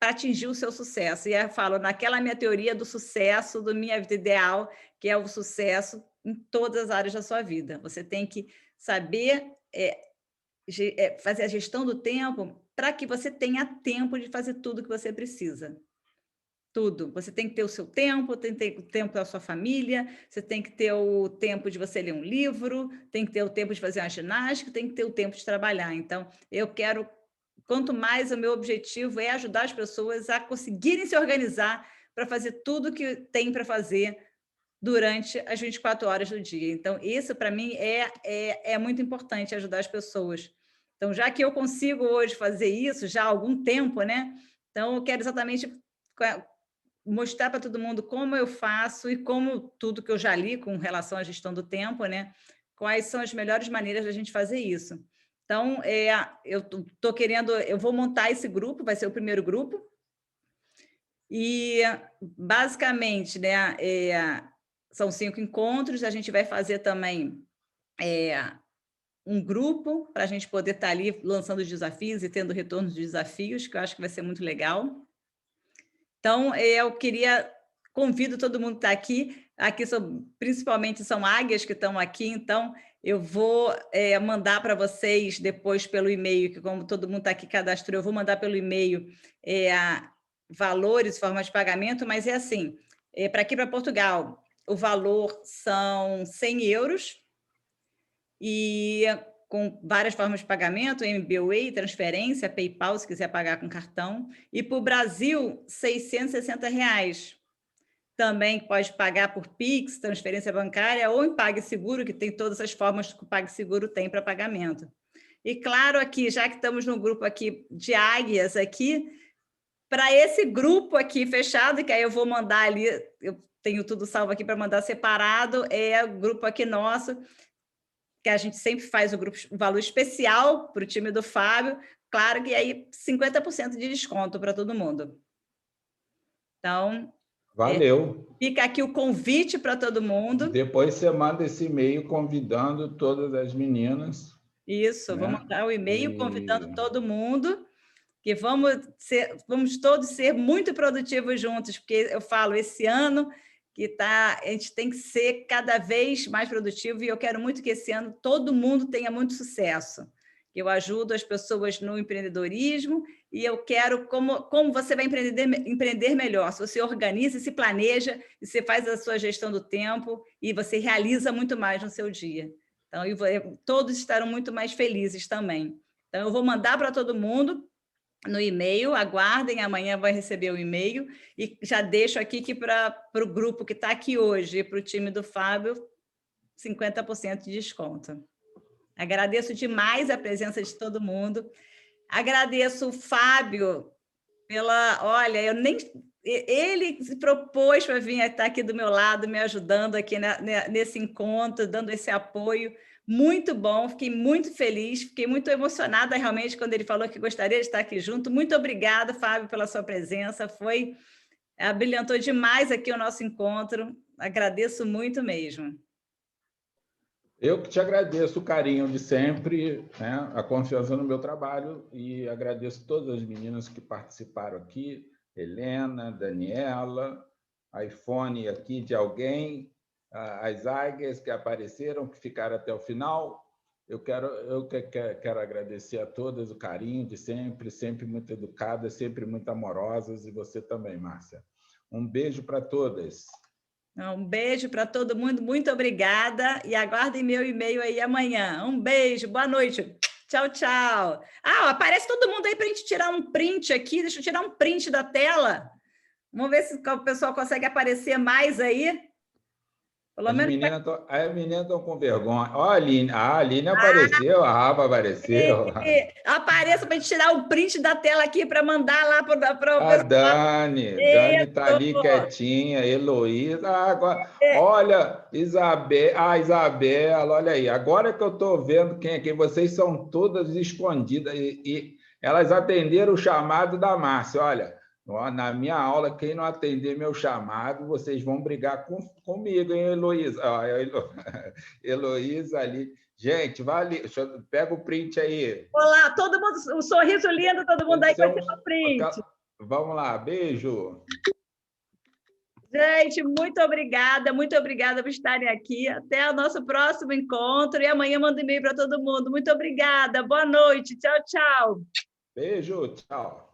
para atingir o seu sucesso. E eu falo, naquela minha teoria do sucesso, da minha vida ideal, que é o sucesso em todas as áreas da sua vida. Você tem que saber fazer a gestão do tempo para que você tenha tempo de fazer tudo que você precisa. Tudo. Você tem que ter o seu tempo, tem que ter o tempo da sua família, você tem que ter o tempo de você ler um livro, tem que ter o tempo de fazer uma ginástica, tem que ter o tempo de trabalhar. Então, eu quero, quanto mais o meu objetivo é ajudar as pessoas a conseguirem se organizar para fazer tudo que tem para fazer durante as 24 horas do dia. Então, isso, para mim, é muito importante, ajudar as pessoas. Então, já que eu consigo hoje fazer isso já há algum tempo, né? Então, eu quero exatamente mostrar para todo mundo como eu faço e como tudo que eu já li com relação à gestão do tempo, né? Quais são as melhores maneiras da gente fazer isso. Então, eu estou querendo, eu vou montar esse grupo, vai ser o primeiro grupo, e basicamente, né, são 5 encontros, a gente vai fazer também um grupo para a gente poder estar ali lançando os desafios e tendo retorno de desafios, que eu acho que vai ser muito legal. Então, eu convido todo mundo que está aqui principalmente são águias que estão aqui, então eu vou mandar para vocês depois pelo e-mail, que como todo mundo está aqui cadastrou, eu vou mandar pelo e-mail valores, formas de pagamento, mas é assim, para aqui para Portugal, o valor são 100 euros, e com várias formas de pagamento, MBWay, transferência, PayPal, se quiser pagar com cartão. E para o Brasil, R$ 660. Também pode pagar por Pix, transferência bancária, ou em PagSeguro, que tem todas as formas que o PagSeguro tem para pagamento. E claro, aqui, já que estamos no grupo aqui de águias, aqui, para esse grupo aqui fechado, que aí eu vou mandar ali, eu tenho tudo salvo aqui para mandar separado, é o grupo aqui nosso, que a gente sempre faz o valor especial para o time do Fábio, claro que aí 50% de desconto para todo mundo. Então, valeu. Fica aqui o convite para todo mundo. Depois você manda esse e-mail convidando todas as meninas. Isso, né? Vou mandar o e-mail convidando todo mundo, que vamos todos ser muito produtivos juntos, porque eu falo, esse ano a gente tem que ser cada vez mais produtivo, e eu quero muito que esse ano todo mundo tenha muito sucesso. Eu ajudo as pessoas no empreendedorismo, e eu quero como você vai empreender melhor, se você organiza, se planeja, e você faz a sua gestão do tempo, e você realiza muito mais no seu dia. Então, todos estarão muito mais felizes também. Então, eu vou mandar para todo mundo no e-mail, aguardem, amanhã vai receber o e-mail, e já deixo aqui que para o grupo que está aqui hoje, e para o time do Fábio, 50% de desconto. Agradeço demais a presença de todo mundo, agradeço o Fábio olha, ele se propôs para vir estar aqui do meu lado, me ajudando aqui nesse encontro, dando esse apoio, muito bom, fiquei muito feliz, fiquei muito emocionada realmente quando ele falou que gostaria de estar aqui junto. Muito obrigada, Fábio, pela sua presença, brilhantou demais aqui o nosso encontro, agradeço muito mesmo. Eu que te agradeço o carinho de sempre, né? A confiança no meu trabalho, e agradeço todas as meninas que participaram aqui, Helena, Daniela, iPhone aqui de alguém, as águias que apareceram, que ficaram até o final. Eu quero agradecer a todas o carinho de sempre, sempre muito educadas, sempre muito amorosas, e você também, Márcia. Um beijo para todas. Um beijo para todo mundo, muito obrigada, e aguardem meu e-mail aí amanhã. Um beijo, boa noite. Tchau, tchau. Aparece todo mundo aí para a gente tirar um print aqui. Deixa eu tirar um print da tela. Vamos ver se o pessoal consegue aparecer mais aí. Pelo menos as meninas estão com vergonha. Olha, a Aline apareceu, a Rafa apareceu. Apareça para a gente tirar o print da tela aqui para mandar lá para o pessoal. A Dani está ali quietinha, Heloísa. Olha, Isabela, olha aí. Agora que eu estou vendo quem é quem, vocês são todas escondidas, e elas atenderam o chamado da Márcia. Olha, Ó, na minha aula, quem não atender meu chamado, vocês vão brigar comigo, hein, Heloísa? Ó, Heloísa ali. Gente, vale. Pega o print aí. Olá, todo mundo, um sorriso lindo, todo mundo aí com esse print. Vamos lá, beijo. Gente, muito obrigada por estarem aqui. Até o nosso próximo encontro. E amanhã mando e-mail para todo mundo. Muito obrigada, boa noite. Tchau, tchau. Beijo, tchau.